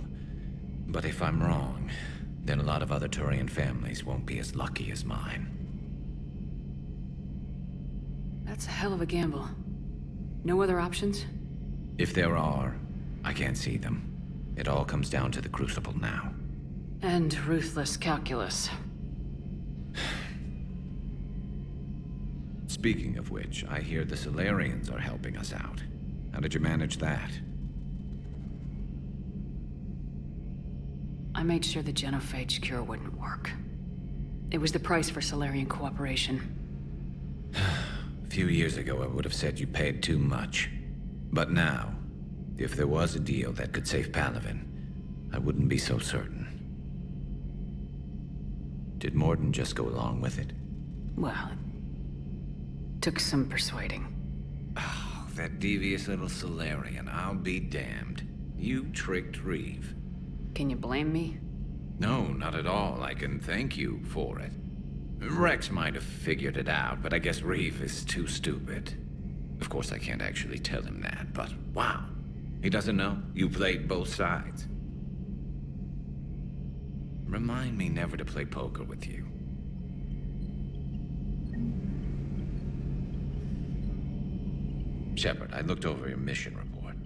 But if I'm wrong, then a lot of other Turian families won't be as lucky as mine. That's a hell of a gamble. No other options? If there are, I can't see them. It all comes down to the Crucible now. And ruthless calculus. Speaking of which, I hear the Solarians are helping us out. How did you manage that? I made sure the genophage cure wouldn't work. It was the price for Solarian cooperation. A few years ago, I would have said you paid too much. But now, if there was a deal that could save Palaven, I wouldn't be so certain. Did Morden just go along with it? Well, it took some persuading. Oh, that devious little Solarian, I'll be damned. You tricked Reeve. Can you blame me? No, not at all. I can thank you for it. Rex might have figured it out, but I guess Reeve is too stupid. Of course, I can't actually tell him that, but wow. He doesn't know. You played both sides. Remind me never to play poker with you. Shepard, I looked over your mission report.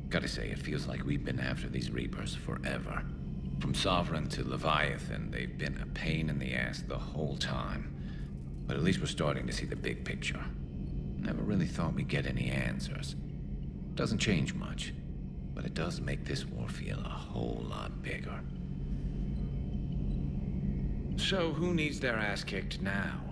Gotta say, it feels like we've been after these Reapers forever. From Sovereign to Leviathan, they've been a pain in the ass the whole time. But at least we're starting to see the big picture. Never really thought we'd get any answers. Doesn't change much, but it does make this war feel a whole lot bigger. So, who needs their ass kicked now?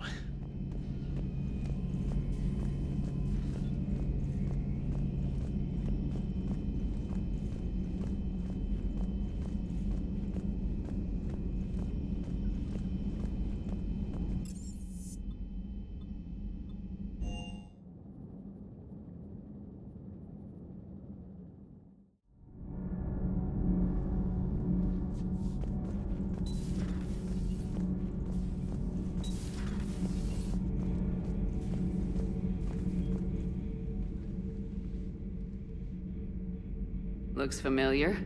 Looks familiar.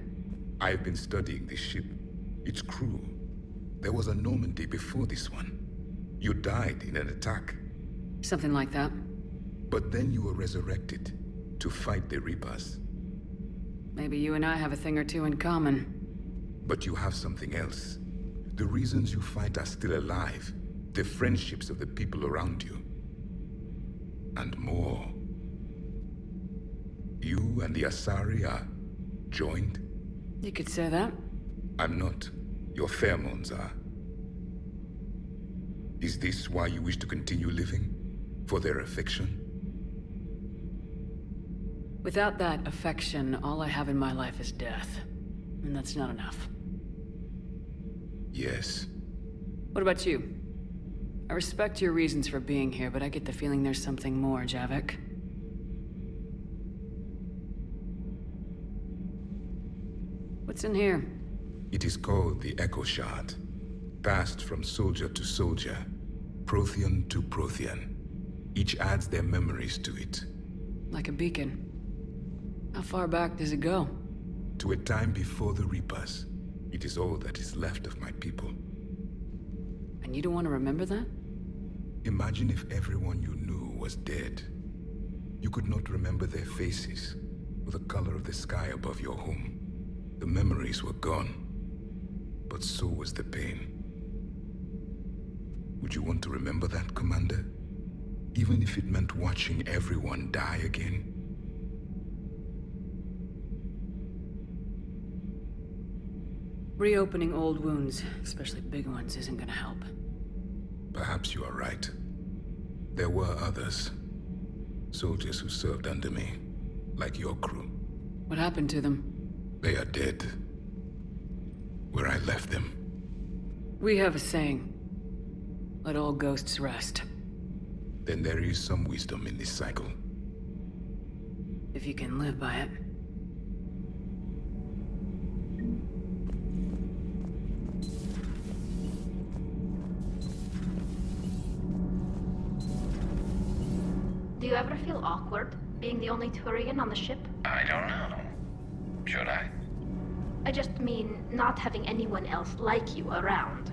I've been studying this ship, its crew. There was a Normandy before this one. You died in an attack. Something like that. But then you were resurrected to fight the Reapers. Maybe you and I have a thing or two in common. But you have something else. The reasons you fight are still alive. The friendships of the people around you. And more. You and the Asari are joined? You could say that. I'm not. Your pheromones are. Is this why you wish to continue living? For their affection? Without that affection, all I have in my life is death. And that's not enough. Yes. What about you? I respect your reasons for being here, but I get the feeling there's something more, Javik. What's in here? It is called the Echo Shard. passed from soldier to soldier, Prothean to Prothean. Each adds their memories to it. Like a beacon. How far back does it go? To a time before the Reapers. It is all that is left of my people. And you don't want to remember that? Imagine if everyone you knew was dead. You could not remember their faces, or the color of the sky above your home. The memories were gone, but so was the pain. Would you want to remember that, Commander? Even if it meant watching everyone die again? Reopening old wounds, especially big ones, isn't gonna help. Perhaps you are right. There were others. Soldiers who served under me, like your crew. What happened to them? They are dead. Where I left them. We have a saying. Let all ghosts rest. Then there is some wisdom in this cycle. If you can live by it. Do you ever feel awkward, being the only Turian on the ship? I don't know. Should I? I just mean, not having anyone else like you around.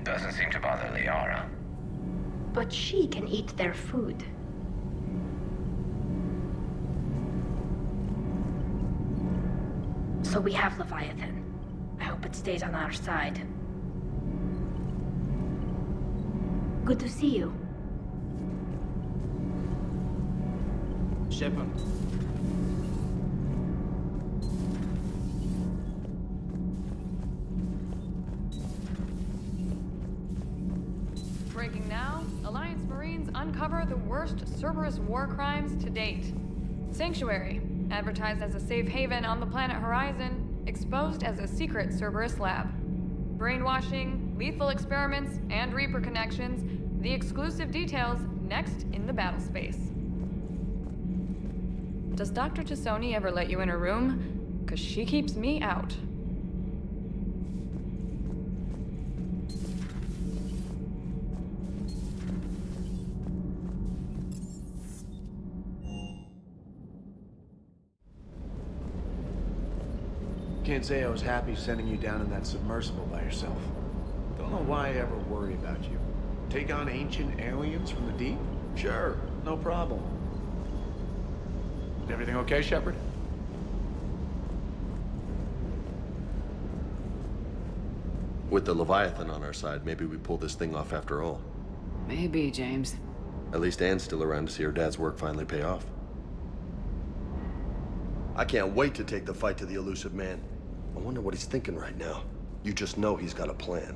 Doesn't seem to bother Liara. But she can eat their food. So we have Leviathan. I hope it stays on our side. Good to see you. Shepard. Breaking now, Alliance Marines uncover the worst Cerberus war crimes to date. Sanctuary, advertised as a safe haven on the planet Horizon, exposed as a secret Cerberus lab. Brainwashing, lethal experiments, and Reaper connections, the exclusive details next in the battle space. Does Dr. Tassoni ever let you in her room? 'Cause she keeps me out. Can't say I was happy sending you down in that submersible by yourself. Don't know why I ever worry about you. Take on ancient aliens from the deep? Sure, no problem. Everything okay, Shepard? With the Leviathan on our side, maybe we pull this thing off after all. Maybe, James. At least Anne's still around to see her dad's work finally pay off. I can't wait to take the fight to the elusive man. I wonder what he's thinking right now. You just know he's got a plan.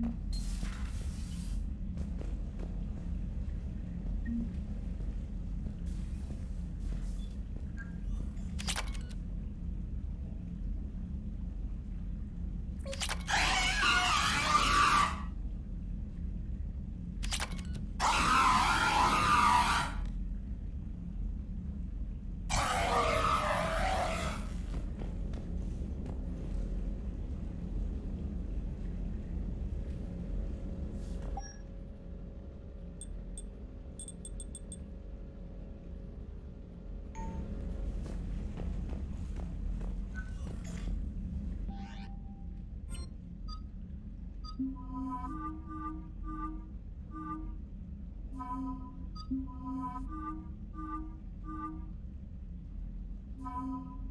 Thank you.